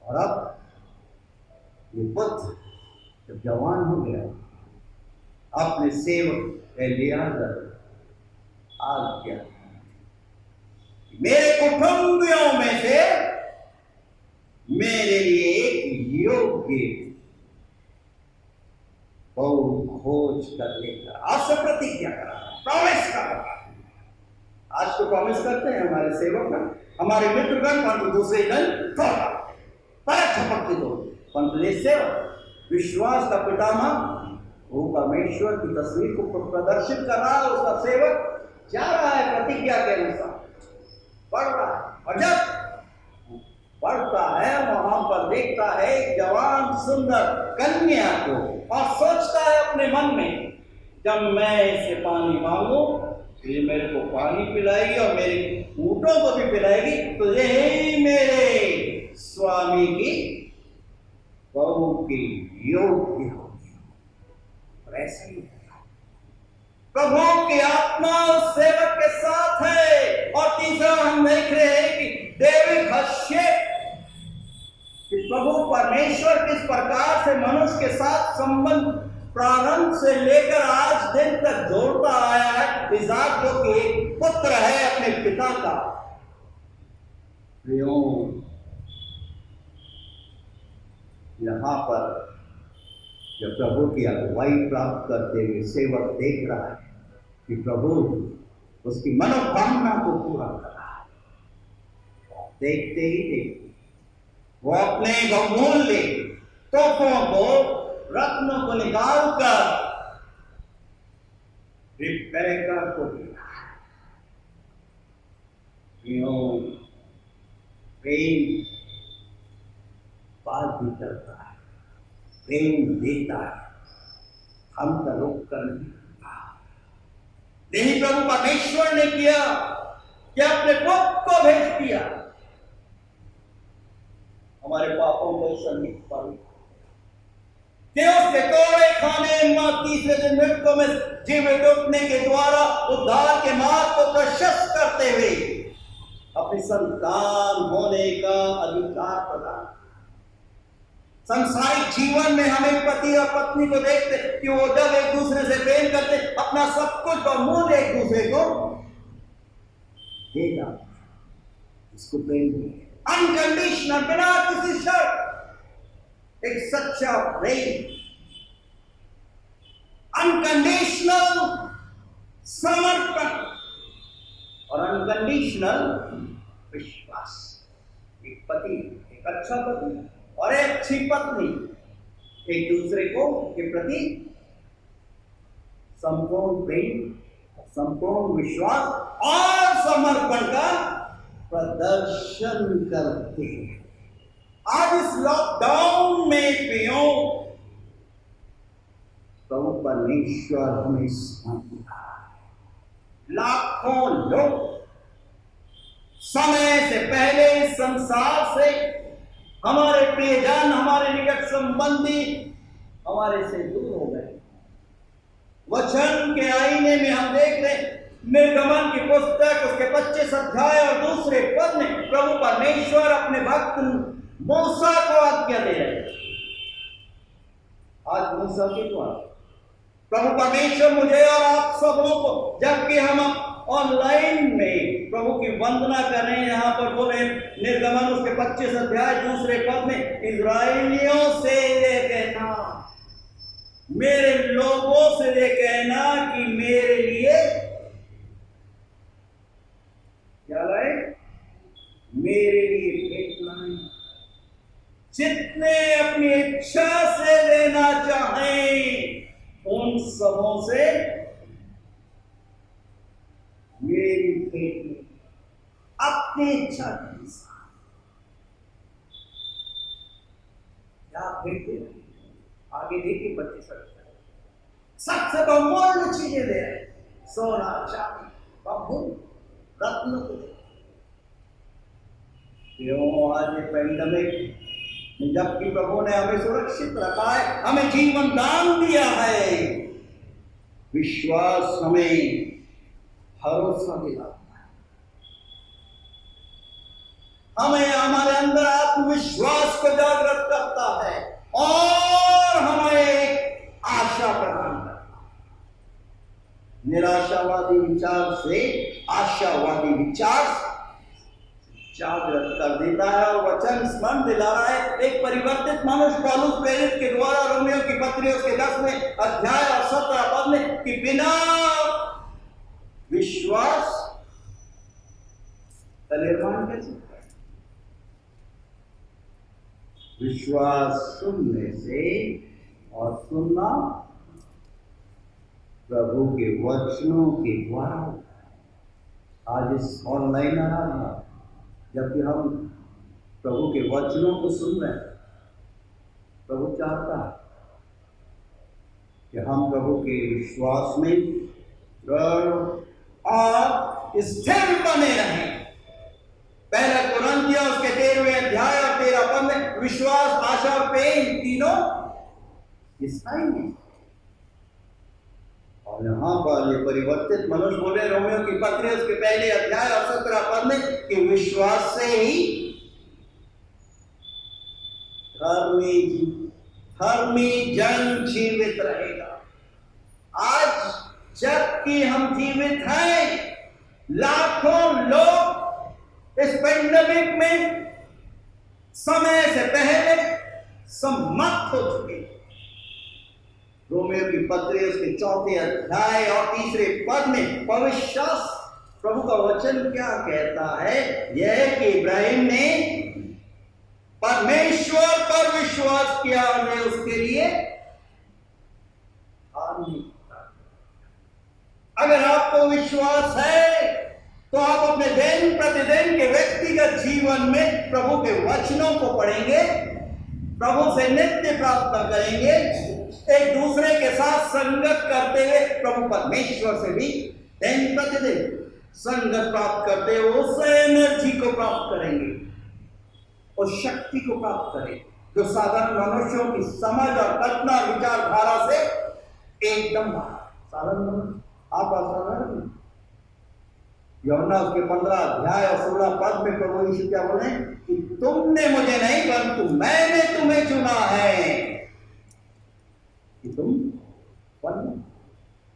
और अब ये पुत्र जब जवान हो गया, अपने सेवक एलियाजर आज्ञा, मेरे कुटुंबियों में से मेरे लिए एक योग्य बहु खोज कर लेकर आपसे प्रतिज्ञा करा, प्रॉमिस करा। आज तो प्रॉमिस करते हैं हमारे सेवक, हमारे मित्रगण, परंतु दूसरे दिन थोड़ा परत झपकते दो। परंतु ये सेवक विश्वास का पितामह वो परमेश्वर की तस्वीर को प्रदर्शित कर रहा है। उसका सेवक जा रहा है प्रतिज्ञा के अनुसार, बढ़ रहा है, और जब बढ़ता है वहां पर देखता है एक जवान सुंदर कन्या को और सोचता है अपने मन में, जब मैं इससे पानी मांगू तो ये मेरे को पानी पिलाएगी और मेरे ऊँटों को भी पिलाएगी, तो यही मेरे स्वामी की बहू की योग्य होगी। और ऐसे ही प्रभु की आत्मा उस सेवक के साथ है। और तीसरा हम देख रहे हैं कि दैविक हस्तक्षेप, कि प्रभु परमेश्वर किस प्रकार से मनुष्य के साथ संबंध प्रारंभ से लेकर आज दिन तक जोड़ता आया है। इज़ाक जो कि एक पुत्र है अपने पिता का। यहां पर जब प्रभु की अगुवाई प्राप्त करते हुए सेवक देख रहा है कि प्रभु उसकी मनोकामना को पूरा कर रहा है, देखते ही देखते वो अपने बहुमूल्य तोहफों को, रत्नों को निकालकर रिबेका को दिया। प्रेम बात भी करता है, प्रेम देता है, हम का रोक कर नहीं सकता। यही प्रभु परमेश्वर ने किया कि अपने पुत्र को भेज दिया हमारे पापों को संगीत पर, उसके कोड़े खाने तीसरे दिन मृत्यु में जीवित उठने के द्वारा उद्धार के मार्ग को प्रशस्त करते हुए अपनी संतान होने का अधिकार प्रदान। सांसारिक जीवन में हमें पति और पत्नी को देखते कि वो जब एक दूसरे से प्रेम करते, अपना सब कुछ और मूल्य एक दूसरे को देगा, इसको प्रेम अनकंडीशनल, बिना किसी शर्त, एक सच्चा प्रेम, अनकंडीशनल समर्पण और अनकंडीशनल विश्वास। एक पति, एक अच्छा पति और एक अच्छी पत्नी एक दूसरे को के प्रति संपूर्ण प्रेम, संपूर्ण विश्वास और समर्पण का प्रदर्शन करते हैं। आज इस लॉकडाउन में पियो प्रभु परमेश्वर हमें समझा, लाखों लोग समय से पहले इस संसार से, हमारे प्रियजन, हमारे निकट संबंधी हमारे से दूर हो गए। वचन के आईने में हम देख रहे हैं, निर्गमन की पुस्तक उसके 25 अध्याय और दूसरे पद में प्रभु परमेश्वर अपने भक्त मूसा को आज्ञा दे रहे हैं। आज मूसा के द्वारा प्रभु परमेश्वर मुझे और आप सबों को, जबकि हम ऑनलाइन में प्रभु की वंदना कर रहे हैं, यहाँ पर बोले निर्गमन उसके 25 अध्याय दूसरे पद में, इजराइलियों से ये कहना, मेरे लोगों से ये कहना कि मेरे लिए क्या लाए, मेरे लिए भेंट लाए। जितने अपनी इच्छा से लेना चाहें उन सबों से मेरी भेंट, अपनी इच्छा के अनुसार क्या भेंट दे। आगे देखिए 25 सबसे बहुमूल्य चीजें दे रहे, सोना, चांदी, बंबू, रत्न को दे। क्यों आज ये पेंडेमिक, जबकि प्रभु ने हमें सुरक्षित रखा है, हमें जीवन दान दिया है, विश्वास हमें भरोसा दिलाता है, हमें हमारे अंदर आत्मविश्वास को जागृत करता है और हमें एक आशा प्रदान करता है। निराशावादी विचार से आशावादी विचार जागृत कर देता है और वचन स्मरण दिला रहा है। एक परिवर्तित मनुष्य पौलुस प्रेरित के द्वारा रोमियो की पत्री उसके 10वें अध्याय और 17 पद में कि बिना विश्वास का निर्माण कैसे करें। विश्वास सुनने से और सुनना प्रभु के वचनों के द्वारा। आज इस ऑनलाइन आराधना जबकि हम प्रभु के वचनों को सुन रहे हैं, प्रभु चाहता है कि हम प्रभु के विश्वास में दृढ़ और स्थिर बने रहें। पहला कुरिन्थियों उसके 13वें अध्याय और 13 पद में विश्वास, आशा और प्रेम तीनों स्थायी हैं। और यहाँ पर ये परिवर्तित मनुष्य बोले रोमियो की पत्री उसके पहले अध्याय और 17 पद में कि विश्वास से ही धर्मी जन जीवित रहेगा। आज जबकि हम जीवित हैं, लाखों लोग इस पेंडेमिक में समय से पहले समाप्त हो चुके हैं। रोमियो की पत्री उसके 4 अध्याय और 3 पद में पवित्र शास्त्र प्रभु का वचन क्या कहता है, यह कि इब्राहिम ने परमेश्वर पर विश्वास किया और उसके लिए अगर आपको विश्वास है तो आप अपने दिन प्रतिदिन के व्यक्तिगत जीवन में प्रभु के वचनों को पढ़ेंगे प्रभु से नित्य प्रार्थना करेंगे, एक दूसरे के साथ संगत करते हुए प्रभु परमेश्वर से भी दिन प्रतिदिन संगत प्राप्त करते हुए उस एनर्जी को प्राप्त करेंगे, उस शक्ति को प्राप्त करेंगे जो साधारण मनुष्यों की समझ और कल्पना विचारधारा से एकदम साधारण मनुष्य आप असाधारण। यूहन्ना उसके 15 अध्याय और 16 पद में प्रभु यीशु क्या बोले कि तुमने मुझे नहीं परंतु मैंने तुम्हें चुना है कि तुम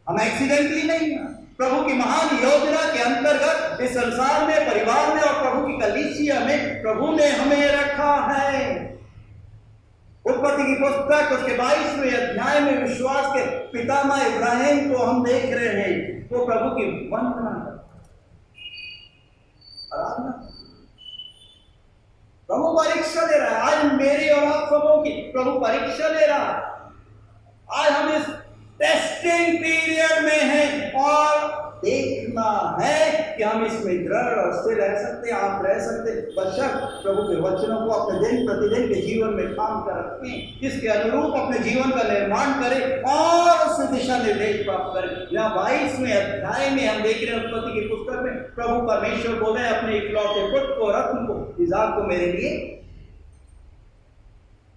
हम एक्सीडेंटली नहीं हैं। प्रभु की महान योजना के अंतर्गत इस संसार में, परिवार में और प्रभु की कलीसिया में प्रभु ने हमें रखा है। उत्पत्ति की पुस्तक उसके 22वें अध्याय में विश्वास के पितामह इब्राहिम को हम देख रहे हैं, वो प्रभु की वंदना आराधना। प्रभु परीक्षा ले रहा है। आज मेरी और आप सबों की प्रभु परीक्षा ले रहा है। आज हम इस टेस्टिंग पीरियड में हैं और देखना है कि हम इसमें दृढ़ और स्थिर रह सकते हैं, आप रह सकते हैं, बशर्ते प्रभु के वचनों को अपने दिन प्रतिदिन के जीवन में काम कर रखें, इसके अनुरूप अपने जीवन का निर्माण करें और उससे दिशा निर्देश प्राप्त करें। यहाँ 22वें अध्याय में हम देख रहे हैं उत्पत्ति की पुस्तक में प्रभु परमेश्वर बोले अपने इकलौते पुत्र को, रत्न को, इज़ाक को मेरे लिए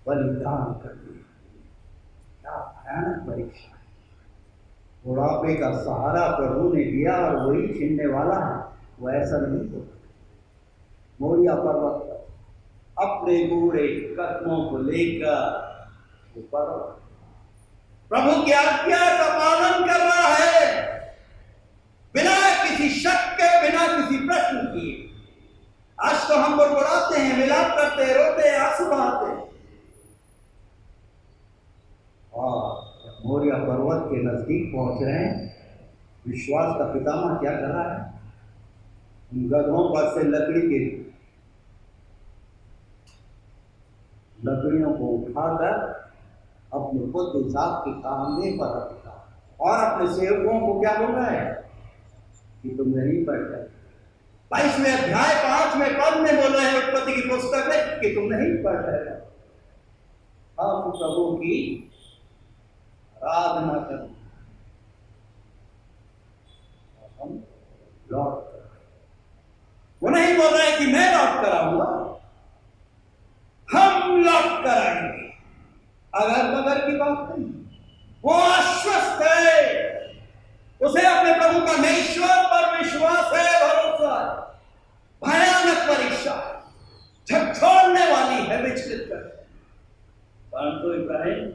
बलिदान कर दिया। क्या भयानक परीक्षा! बुढ़ापे का सहारा प्रभु ने दिया और वही छीनने वाला है। वो ऐसा नहीं होता। मोरिया पर्वत पर अपने बूढ़े कदमों को लेकर ऊपर प्रभु की आज्ञा का पालन कर रहा है, बिना किसी शक के, बिना किसी प्रश्न किए। आज तो हम बुड़बुड़ाते हैं, विलाप करते हैं, रोते हैं, आंसू बहाते हैं। मोरिया पर्वत के नजदीक पहुंच रहे हैं। विश्वास का पितामह क्या कर रहा है? उन गधों पर से लकड़ियों को उठाकर अपने पुत्र इज़ाक के कांधे पर रखा और अपने सेवकों को क्या बोल रहा है कि तुम नहीं पढ़ रहे। 22वें अध्याय 5वें पद में बोल रहे हैं उत्पत्ति की पुस्तक में कि तुम नहीं पढ़ रहे। आप प्रभु की आराधना करें, हम लौट कर। वो नहीं बोल रहे कि मैं लौट कर आऊंगा, हम लौट कर आएंगे। अगर बगर की बात नहीं, वो आश्वस्त है, उसे अपने प्रभु परमेश्वर पर विश्वास है, भरोसा है। भयानक परीक्षा झकझोरने वाली है, विचलित कर, परंतु इब्राहिम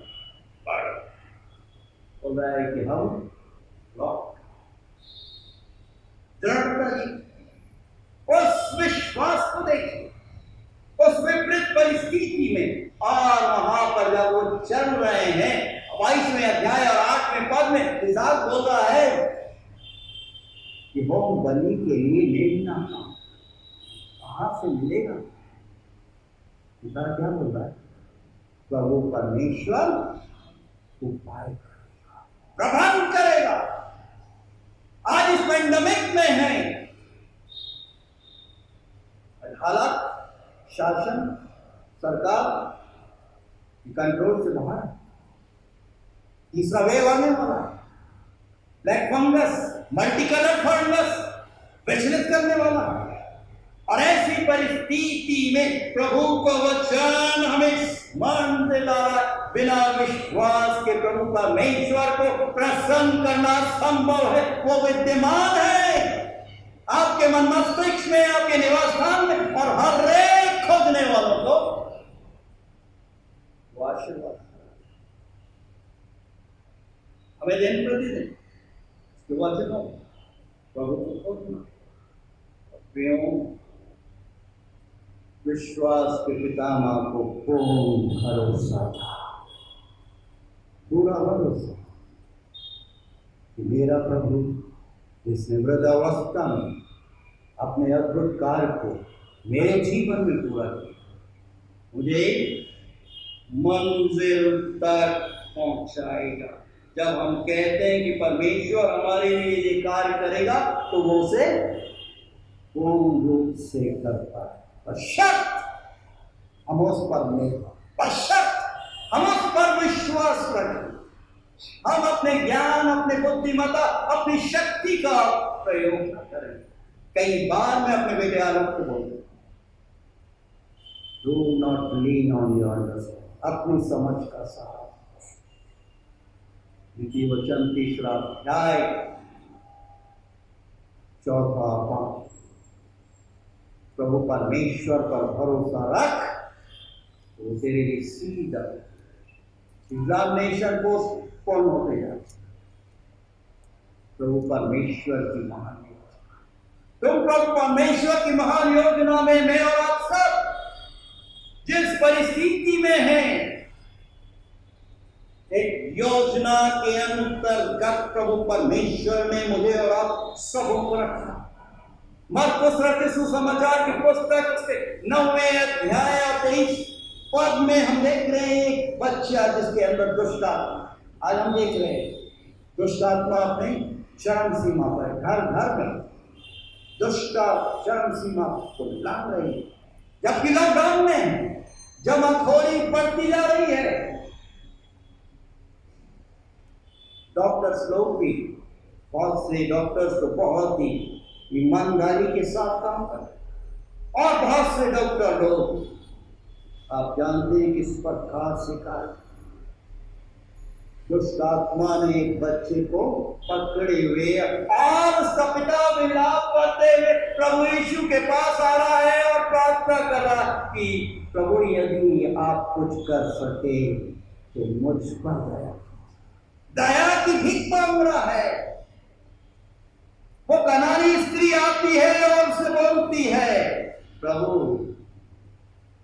बोल रहा है कि हम लौट दृढ़ता उस विश्वास को देखिए, उस विपरीत परिस्थिति में। और वहां पर जब वो चल रहे हैं 22वें अध्याय और 8वें पद में इज़ाक बोल रहा है कि होम बलि के लिए लेना कहां से मिलेगा? पिता क्या बोल रहा है? प्रभु परमेश्वर उपाय प्रबंध करेगा। आज इस पेंडेमिक में है, हालात, शासन, सरकार कंट्रोल से बाहर। तीसरा वेव आने वाला, black fungus, multi colour fungus विचलित करने वाला। और ऐसी परिस्थिति में प्रभु को वचन हमें स्मरण दिला, बिना विश्वास के प्रभु परमेश्वर को प्रसन्न करना संभव है। वो विद्यमान है आपके मन मस्तिष्क में, आपके निवास स्थान में, और हर एक खोजने वालों को वो आशीर्वाद हमें दिन प्रतिदिन वचनों प्रभु को खोजना। विश्वास के पितामह को पूर्ण भरोसा था, पूरा भरोसा कि मेरा प्रभु जिसने वृद्धावस्था में अपने अद्भुत कार्य को मेरे जीवन में पूरा किया, मुझे मंजिल तक पहुंचाएगा। जब हम कहते हैं कि परमेश्वर हमारे लिए ये कार्य करेगा, तो वो उसे पूर्ण रूप से करता है। और शर्त हम उस पर निर्भर, बशर्ते हम उस पर विश्वास रखें, हम अपने ज्ञान, अपने बुद्धिमत्ता, अपनी शक्ति का प्रयोग न करें। कई बार मैं अपने विद्यालयों को बोलता हूं, do not lean on your understanding, अपनी समझ का सहारा। नीति वचन 3 अध्याय 4-5, प्रभु परमेश्वर पर भरोसा रख, वो तेरे लिए सीधा एग्जामिनेशन पोस्टपोन होते जाए। प्रभु परमेश्वर की महान योजना, तुम प्रभु परमेश्वर की महान योजना में मैं और आप सब जिस परिस्थिति में हैं, एक योजना के अंतर्गत प्रभु परमेश्वर ने मुझे और आप सबों को रखा। मरकुस रचित सुसमाचार की पुस्तक उसके 9वें अध्याय और 23 पद में हम देख रहे हैं एक बच्चा जिसके अंदर दुष्ट आत्मा। आज हम देख रहे हैं दुष्ट आत्मा अपने चरम सीमा पर, घर घर में दुष्ट चरम सीमा को लांघ रही है। जबकि लॉकडाउन में जमाखोरी बढ़ती जा रही है, डॉक्टर्स लोग भी, बहुत से डॉक्टर्स तो बहुत ही ईमानदारी के साथ काम कर, और बहुत से डॉक्टर लोग आप जानते हैं किस प्रकार से कार्य। दुष्ट आत्मा ने एक बच्चे को पकड़े हुए और उसका पिता विलाप करते हुए प्रभु यीशु के पास आ रहा है और प्रार्थना कर रहा कि प्रभु यदि आप कुछ कर सके तो मुझ पर दया की भीख मांग रहा है। वो कनानी स्त्री आती है और उससे बोलती है, प्रभु,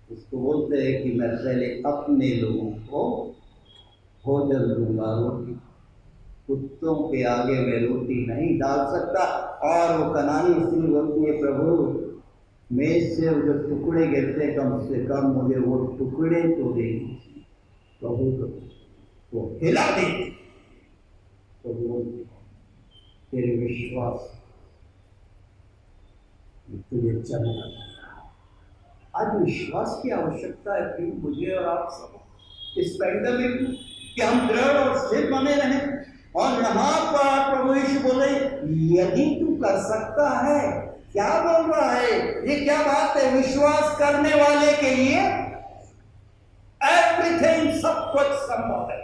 उसको बोलते हैं कि मैं पहले अपने लोगों को भोजन दूंगा, रोटी, कुत्तों के आगे मैं रोटी नहीं डाल सकता। और वो कनानी स्त्री बोलती है, प्रभु मेज से जो टुकड़े गिरते कम से कम मुझे वो टुकड़े तो दे दीजिए। प्रभु तो हिला दे। तो बोलते तेरे विश्वास तुझे चलना। आज विश्वास की आवश्यकता है कि मुझे और आप सब इस पैंडेमिक में कि हम दृढ़ और स्थिर बने रहें। और यहाँ पर प्रभु यीशु बोले, यदि तू कर सकता है। क्या बोल रहा है? ये क्या बात है? विश्वास करने वाले के लिए एवरीथिंग, सब कुछ संभव है।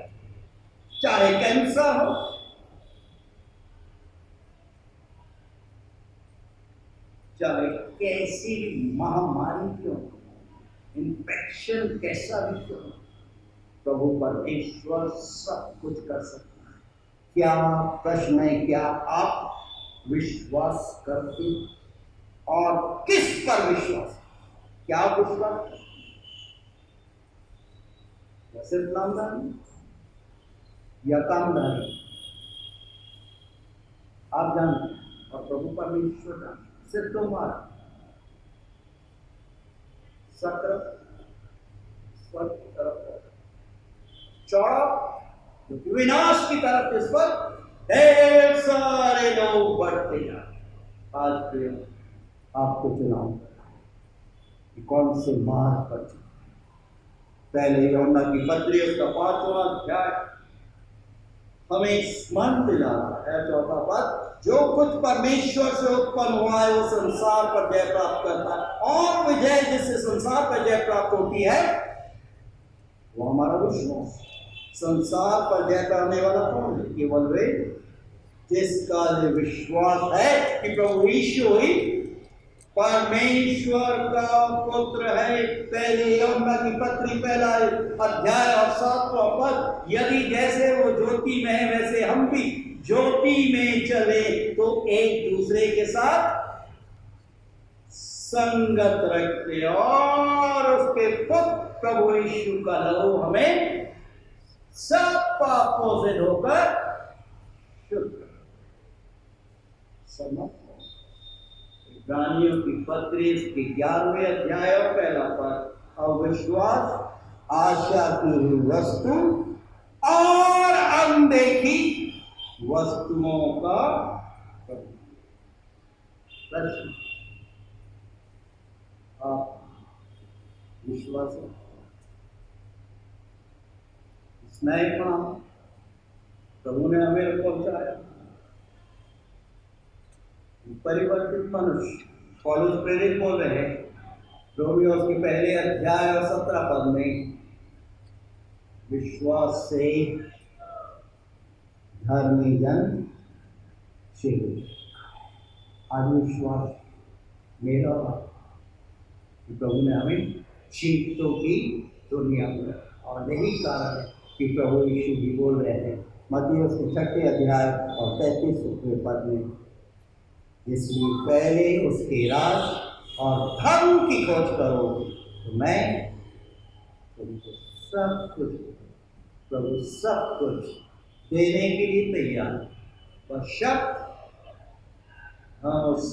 चाहे कैंसर हो, चाहे कैसी भी महामारी क्यों, इन्फेक्शन कैसा भी क्यों, प्रभु परमेश्वर सब कुछ कर सकता है। क्या प्रश्न है, क्या आप विश्वास करते? और किस पर विश्वास? क्या विश्वास? सिर्फ नामदारी या कामदारी? आप जानते और प्रभु परमेश्वर जानते। सिर्फ तुम्हारा सक्र स्वर्ग की तरफ चौड़ा जो विनाश की तरफ, इस पर ढेर सारे लोग बढ़ते जाते। आज के आपको चुनाव करना है कि कौन से मार्ग पर चले। पहले यूहन्ना की पत्री उसका 5वां अध्याय हमें स्मरण दिला रहा है। 4वां पद, जो कुछ परमेश्वर से उत्पन्न हुआ है वो संसार पर जय प्राप्त करता है, और विजय जिससे संसार पर जय प्राप्त होती है वो हमारा विश्वास। संसार पर जय पाने वाला कौन है? केवल वे जिसका विश्वास है कि प्रभु यीशु ही परमेश्वर का पुत्र है। पहले यूहन्ना की पत्री 1 अध्याय और 7वां पद, यदि जैसे वो ज्योति में है वैसे हम भी ज्योति में चले तो एक दूसरे के साथ संगत रखते, और उसके पुत्र प्रभु यीशु का लहू हमें सब पापों से धोकर शुद्ध। इब्रानियों की पत्री इसके 11वें अध्याय और 1 पद, अविश्वास आशा की हुई वस्तु और अनदेखी वस्तुओं का प्रश्न। आप विश्वास नए काम प्रभु ने हमें पहुंचाया। परिवर्तित मनुष्य पौलुस प्रेरित बोल रहे हैं रोमियोस के पहले अध्याय और 17 पद में, विश्वास से धर्मी जन शीघ्र। आज विश्वास मेरा कि प्रभु ने हमें शीघ्रता की दुनिया में, और यही कारण है कि प्रभु यीशु भी बोल रहे हैं मत्ती उसके 6 अध्याय और 33वें पद में, इसलिए पहले उसके राज और धर्म की खोज करो तो मैं तुमको सब कुछ, प्रभु सब कुछ देने के लिए तैयार, बशर्ते हम उस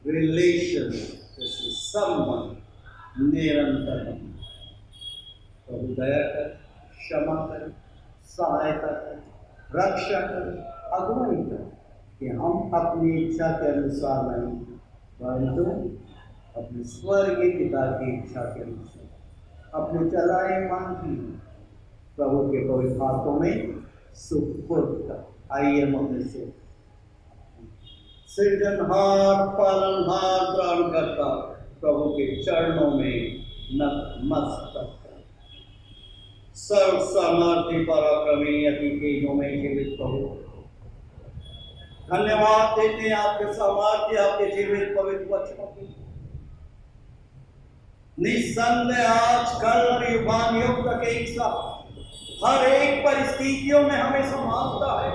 रिलेशन से संबंध निरंतर बने। प्रभु दया कर, क्षमा कर, सहायता कर, रक्षा कर, अगुवाई कर कि हम अपनी इच्छा के अनुसार नहीं परंतु अपने स्वर्गीय पिता की इच्छा के अनुसार अपने चलाए मन की प्रभु के पवित्र हाथों में सुपुर्द कर। आइए हम अपने से सृजनहार पालनहार त्राण करता प्रभु के चरणों में नतमस्तक कर। सर्व सामर्थ्य पराक्रमी अति तेजों में जीवित प्रभु, धन्यवाद देते हैं आपके सामर्थ्य, आपके जीवित पवित्र वचनों की। निस्संदेह आज कल और युगान युग तक एक साथ हर एक परिस्थितियों में हमें संभालता है,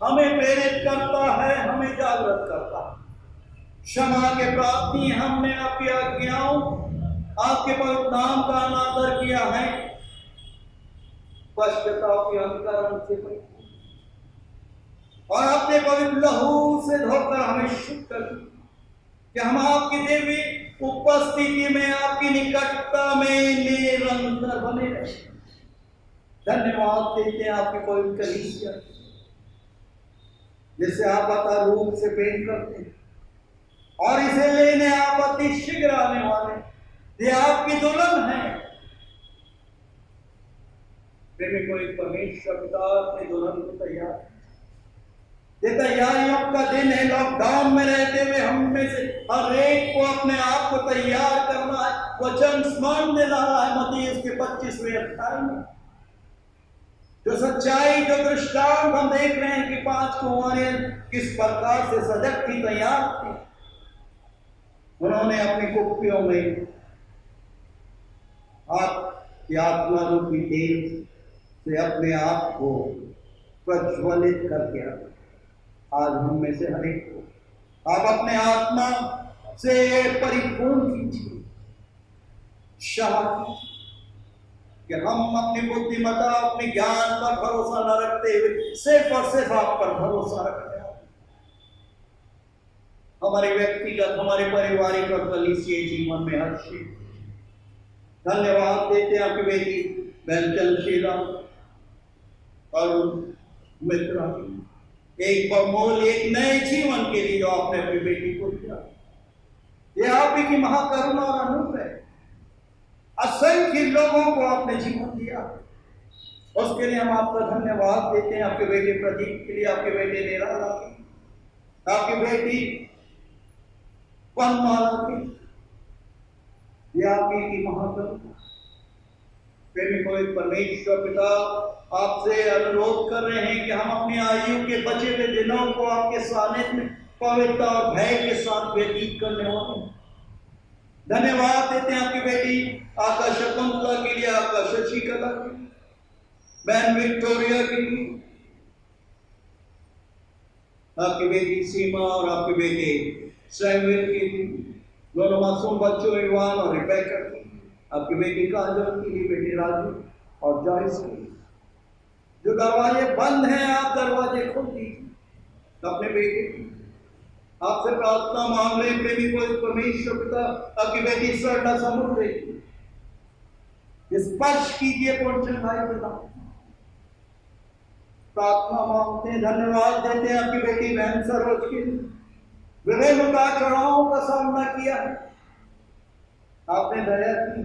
हमें प्रेरित करता है, हमें जागृत करता है। क्षमा के प्राप्ति हमने आपकी आज्ञाओं, आपके पवित्र नाम का अनादर किया है, पश्चाताप के अंतकरण से और अपने पवित्र लहू से धोकर हमें शुद्ध कर कि हम आपकी देवी उपस्थिति में, आपकी निकटता में निरंतर बने रहे। धन्यवाद देते हैं आपकी पवित्र कलीसिया जिसे आप अता रूप से प्रेम करते हैं, और इसे लेने आप अति शीघ्र आने वाले, ये आपकी दुल्हन है। प्रेमी को एक परमेश्वर पिता अपने दुल्हन को तैयार, ये तैयारियों का दिन है। लॉकडाउन में रहते हुए हम में से हर एक को अपने आप को तैयार करना है। वचन स्मरण में ला रहा है मत्ती उसके 25वें अध्याय में, जो सच्चाई, जो दृष्टांत हम देख रहे हैं कि 5 कुंवारियां किस प्रकार से सजग थी, तैयार थी। उन्होंने अपनी कुप्पियों में आपकी आत्मा रूपी तेल से अपने आप को प्रज्वलित करके रखा। आज हम में से हर एक को आप अपने आत्मा से परिपूर्ण कीजिए, क्षमा कीजिए कि हम अपनी बुद्धिमत्ता, अपने ज्ञान पर भरोसा न रखते हुए सिर्फ और सिर्फ आप पर भरोसा रखते हैं। हमारे व्यक्तिगत, हमारे पारिवारिक और कलीसिया जीवन में हर चीज धन्यवाद देते हैं आपकी बेटी बहन चंद्रशीला और मित्रा, एक बमोल एक नए जीवन के लिए जो आपने अपनी बेटी को दिया। यह आप ही की महाकरुणा और अनुग्रह, असंख्य लोगों को आपने जीवन दिया, उसके लिए हम आपका धन्यवाद देते हैं। आपके बेटे प्रदीप के लिए, आपके बेटे निराला के, आपकी बेटी वनमाला की, यह आप ही की महाकरुणा। प्रेमी को एक परमेश्वर पिता आपसे अनुरोध कर रहे हैं कि हम अपनी आयु के बचे हुए दिनों को आपके सानिध्य में पवित्रता और भय के साथ व्यतीत करने वाले। धन्यवाद देते हैं आपकी बेटी आकाश शकुंतला के लिए, आकाश शशिकला के लिए, बहन विक्टोरिया के लिए, आपकी बेटी सीमा और आपके बेटे सैमुअल के लिए, दोनों मासूम बच्चों इवान और रिबेका के लिए, आपकी बेटी काजल के लिए, बेटे राजू और जॉयस के लिए। जो दरवाजे बंद हैं आप दरवाजे खोल दीजिए अपने बेटे की। आपसे प्रार्थना मांग रहे प्रेमी को परमेश्वर पिता आपकी बेटी स्वर्णा समुद्र स्पर्श कीजिए पूर्ण भाई पिता, प्रार्थना मांगते हैं। धन्यवाद देते हैं आपकी बेटी बहन सरोज के लिए, विभिन्न उतार चढ़ावों का सामना किया, आपने दया की,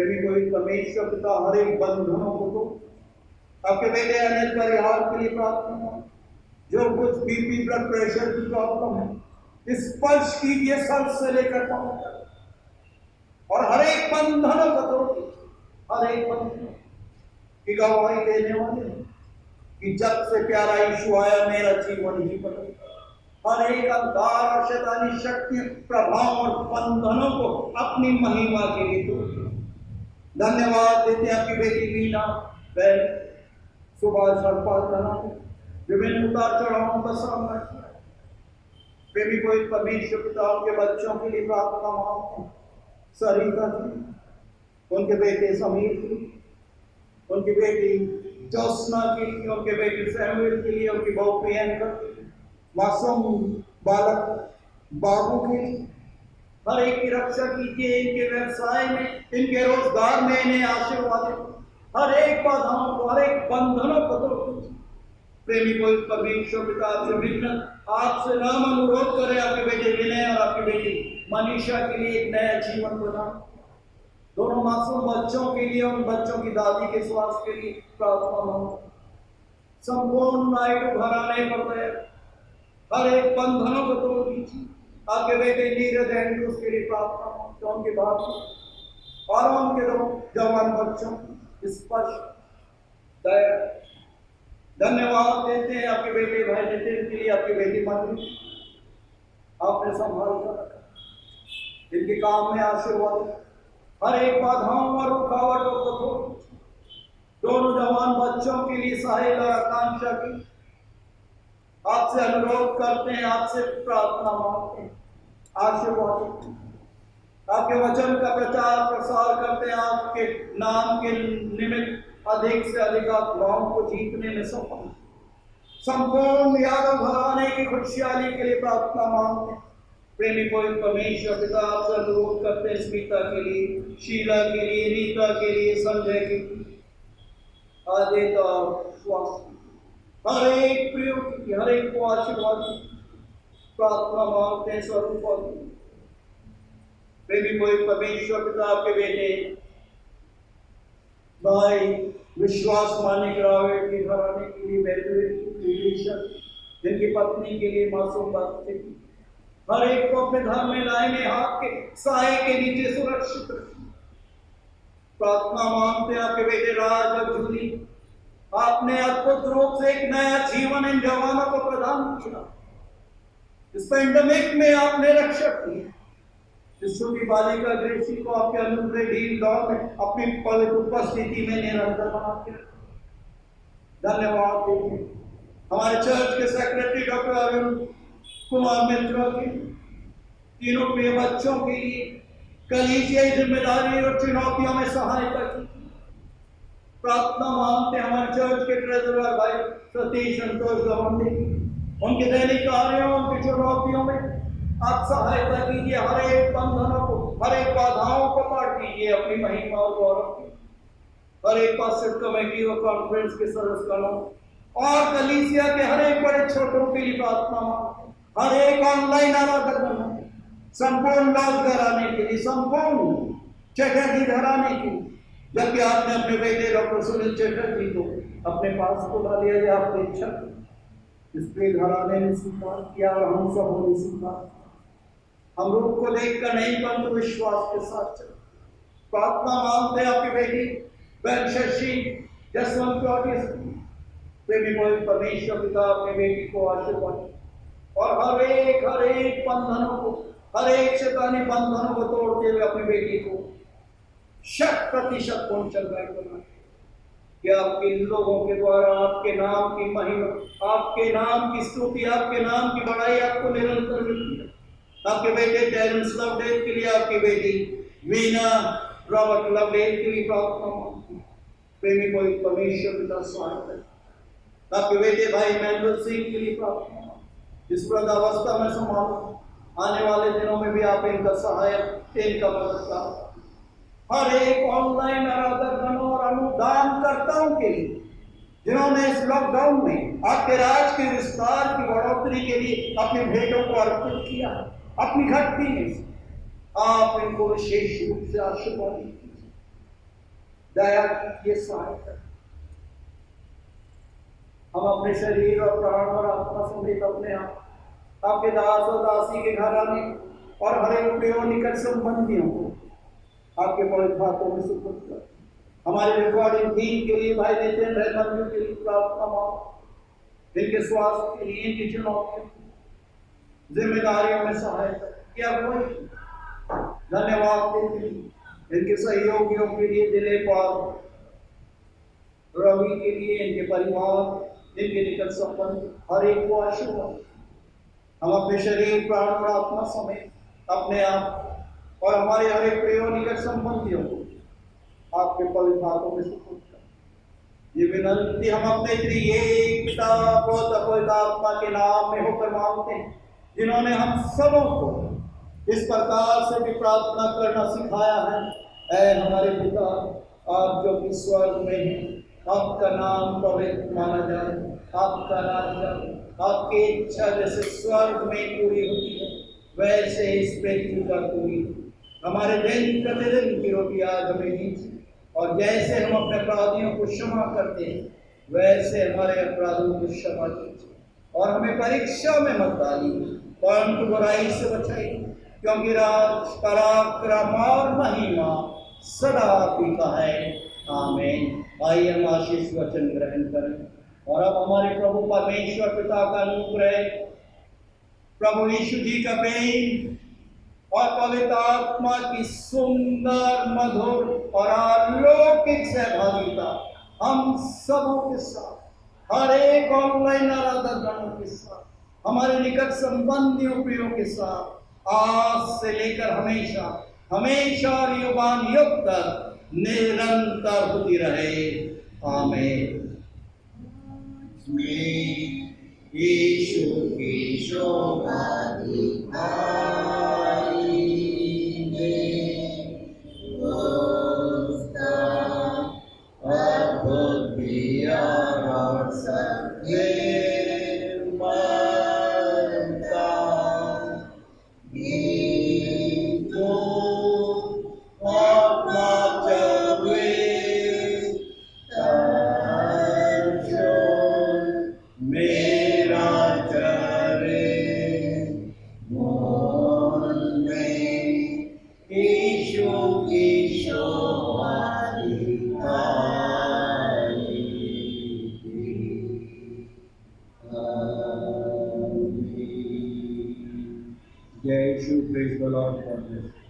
प्रेमी कोई परमेश्वर पिता हर एक बंधनों को तो आपके बेटे अनिल परिहार के लिए प्रार्थना है। जो कुछ बीपी ब्लड प्रेशर की प्रॉब्लम है स्पर्श कीजिए सर से लेकर पांव तक और हर एक बंधनों को तोड़िए। हर एक बंधन की गवाही देने वाले कि जब से प्यारा यीशु आया मेरा जीवन ही बदल। हर एक अंधकार और शैतानी शक्ति प्रभाव और बंधनों को अपनी महिमा के लिए तोड़िए। धन्यवाद देते हैं आपकी बेटी मीना बहन सुभाष हरपाल विभिन्न उतार चढ़ावों का सामना किया। प्रेमी को एक परमेश्वर पिता के बच्चों के लिए प्रार्थना मांगते हैं। सरिता जी, उनके बेटे समीर की, उनकी बेटी ज्योत्सना के लिए, उनके बेटे सैमुअल के लिए, उनकी बहू प्रियंका, मासूम बालक बाबू के लिए हर एक की रक्षा कीजिए। इनके व्यवसाय में, इनके रोजगार में इन्हें आशीर्वाद, हर एक बाधाओं को, हर एक बंधनों को तोड़। प्रेमी को परमेश्वर पिता आपसे मिलकर आपसे नाम अनुरोध करें आपके बेटे विनय और आपकी बेटी मनीषा के लिए एक नया जीवन प्रदान। दोनों मासूम बच्चों के लिए, उन बच्चों की दादी के स्वास्थ्य के लिए प्रार्थना मांगो। संपूर्ण नायक घराने पर हर एक बंधनों को तोड़ दीजिए। आपके बेटे नीरज एंड्रूस के लिए प्रार्थना मांगते, उनके बाप और उनके दो जवान बच्चों स्पर्श दया। धन्यवाद देते हैं आपके बेटे भाई नितिन के लिए, आपकी बेटी मंजू आपने संभाल कर रखा। इनके काम में आशीर्वाद, हर एक बाधाओं और रुकावटों को तोड़। दोनों जवान बच्चों के लिए साहिल और आकांक्षा की आपसे अनुरोध करते हैं, आपसे प्रार्थना मांगते हैं। आशीर्वाद आपके वचन का प्रचार प्रसार करते हैं। आपके नाम के निमित्त अधिक से अधिक आत्माओं को जीतने में सफल। संपूर्ण यादव घराने की खुशहाली के लिए प्रार्थना मांगते हैं। प्रेमी को परमेश्वर पिता आपसे अनुरोध करते हैं स्मिता के लिए, शीला के लिए, रीता के लिए, संजय के लिए, आदित्य और स्वास्थ्य, हर एक प्रिय की, हर एक को आशीर्वाद प्रार्थना मांगते हैं। स्वरूप प्रेमी को परमेश्वर पिता आपके बेटे भाई विश्वास मानिक रावण के घराने के लिए, जिनकी पत्नी के लिए, मासूम बच्चे की, हर एक को अपने धर्म में लाएंगे, हाथ के साए के नीचे सुरक्षित रखें। प्रार्थना मांगते हैं आपके बेटे राज और जूली, आपने अद्भुत रूप से एक नया जीवन इन जवानों को प्रदान किया। इस पेंडेमिक में आपने रक्षा की। विश्व की बालिका ग्रेसी को आपके अनुग्रह ढील दौर में अपनी पवित्र उपस्थिति में निरंतर बनाते हैं। धन्यवाद देते हैं हमारे चर्च के सेक्रेटरी डॉक्टर अरुण कुमार मित्रा के तीनों प्रिय बच्चों के लिए कलीसियाई जिम्मेदारी और चुनौतियों में सहायता की। प्रार्थना मांगते हमारे चर्च के ट्रेजरर भाई सतीश संतोष गवंडी, उनके दैनिक कार्यों, उनकी चुनौतियों में आप सहायता कीजिए। हर एक बंधनों को, हर एक बाधाओं को पार कीजिए अपनी महिमा और गौरव की। हर एक पास्टर कमेटी और कॉन्फ्रेंस के सदस्यों और कलीसिया के हर एक बड़े छोटों के लिए प्रार्थना मांगते। हर एक ऑनलाइन आराधना, संपूर्ण लॉज घराने के लिए, संपूर्ण चटर्जी घराने के लिए, जबकि आपने अपने बेटे डॉक्टर सुनील चटर्जी को अपने पास बुला लिया, यह आपकी इच्छा इसलिए घराने ने स्वीकार किया और हम सब ने स्वीकार। हम रूप को देखकर नहीं परंतु विश्वास के साथ चले। प्रार्थना मांगते हैं आपकी बेटी बहन शशि जसवंत प्रेमी को परमेश्वर पिता अपने बेटी को आशीर्वाद और हर एक बंधनों को, हर एक शैतानी बंधनों को तोड़ते हुए अपनी बेटी को 100% पूर्ण चंगाई बनाए। कि आपके लोगों के द्वारा आपके नाम की महिमा, आपके नाम की स्तुति, आपके नाम की बड़ाई आपको निरंतर मिलती है। आपके बेटे टेरेंस लवडेल के लिए, आपकी बेटी वीना रॉबर्ट लवडेल के लिए प्रार्थना मांगती है। प्रेमी को परमेश्वर पिता सहायता है। आपके बेटे भाई मैनुअल सिंह के लिए प्रार्थना, इस वृद्धावस्था में संभाल, आने वाले दिनों में भी आप इनका सहायक, इनका मददगार। हर एक ऑनलाइन आराधकों और अनुदानकर्ताओं के लिए जिन्होंने इस लॉकडाउन में आपके राज के विस्तार की बढ़ोतरी के लिए अपनी भेंटों को अर्पित किया, अपनी घटती में आप इनको विशेष रूप से आशीर्वाद दीजिए। दया कीजिए, सहायता। हम अपने शरीर और प्राण और आत्मा समेत अपने आप आपके दास और दासी के घर आने और हरे प्रिय निकट संबंधियों को आपके पवित्र हाथों में सुपुर्द कर। हमारे रिकॉर्डिंग टीम के लिए, भाई नितिन रहमत के लिए प्रार्थना मांग, इनके स्वास्थ्य के लिए, इनकी चुनौतियों जिम्मेदारियों में सहायता क्या कोई धन्यवाद देते हैं। इनके सहयोगियों के लिए, दिले पाल रवि के लिए, इनके परिवार, इनके निकट संबंध हर एक को आशीर्वाद। हम अपने शरीर, प्राण और आत्मा समेत अपने आप और हमारे हर एक प्रिय निकट संबंधियों को आपके पवित्र हाथों में सुपुर्द कर। ये विनती हम अपने त्रिएक पिता पवित्र आत्मा के नाम में होकर मांगते हैं, जिन्होंने हम सबों को इस प्रकार से भी प्रार्थना करना सिखाया है। ऐ हमारे पिता, आप जो कि स्वर्ग में हैं, आपका नाम पवित्र माना जाए, आपका राज्य, आपकी इच्छा जैसे स्वर्ग में पूरी होती है वैसे इस पृथ्वी पर पूरी। हमारे दिन प्रतिदिन की रोटी आज हमें दीजिए, और जैसे हम अपने अपराधियों को क्षमा करते हैं वैसे हमारे अपराधों को क्षमा कीजिए, और हमें परीक्षा में मत डालिए परंतु बुराई से बचाइए, क्योंकि राज, पराक्रम और महिमा सदा आपकी का है। आमीन। आइए हम आशीष वचन ग्रहण करें। और अब हमारे प्रभु परमेश्वर पिता का अनुग्रह, प्रभु यीशु जी का प्रेम और पवित्र आत्मा की सुंदर, मधुर और अलौकिक सहभागिता हम सबों के साथ, हर एक ऑनलाइन आराधकगणों के साथ, हमारे निकट संबंधियों प्रियों के साथ आज से लेकर हमेशा हमेशा और युगान युग तक निरंतर होती रहे। आमीन। यीशु की शोभा Jai Shri, praise the Lord for this.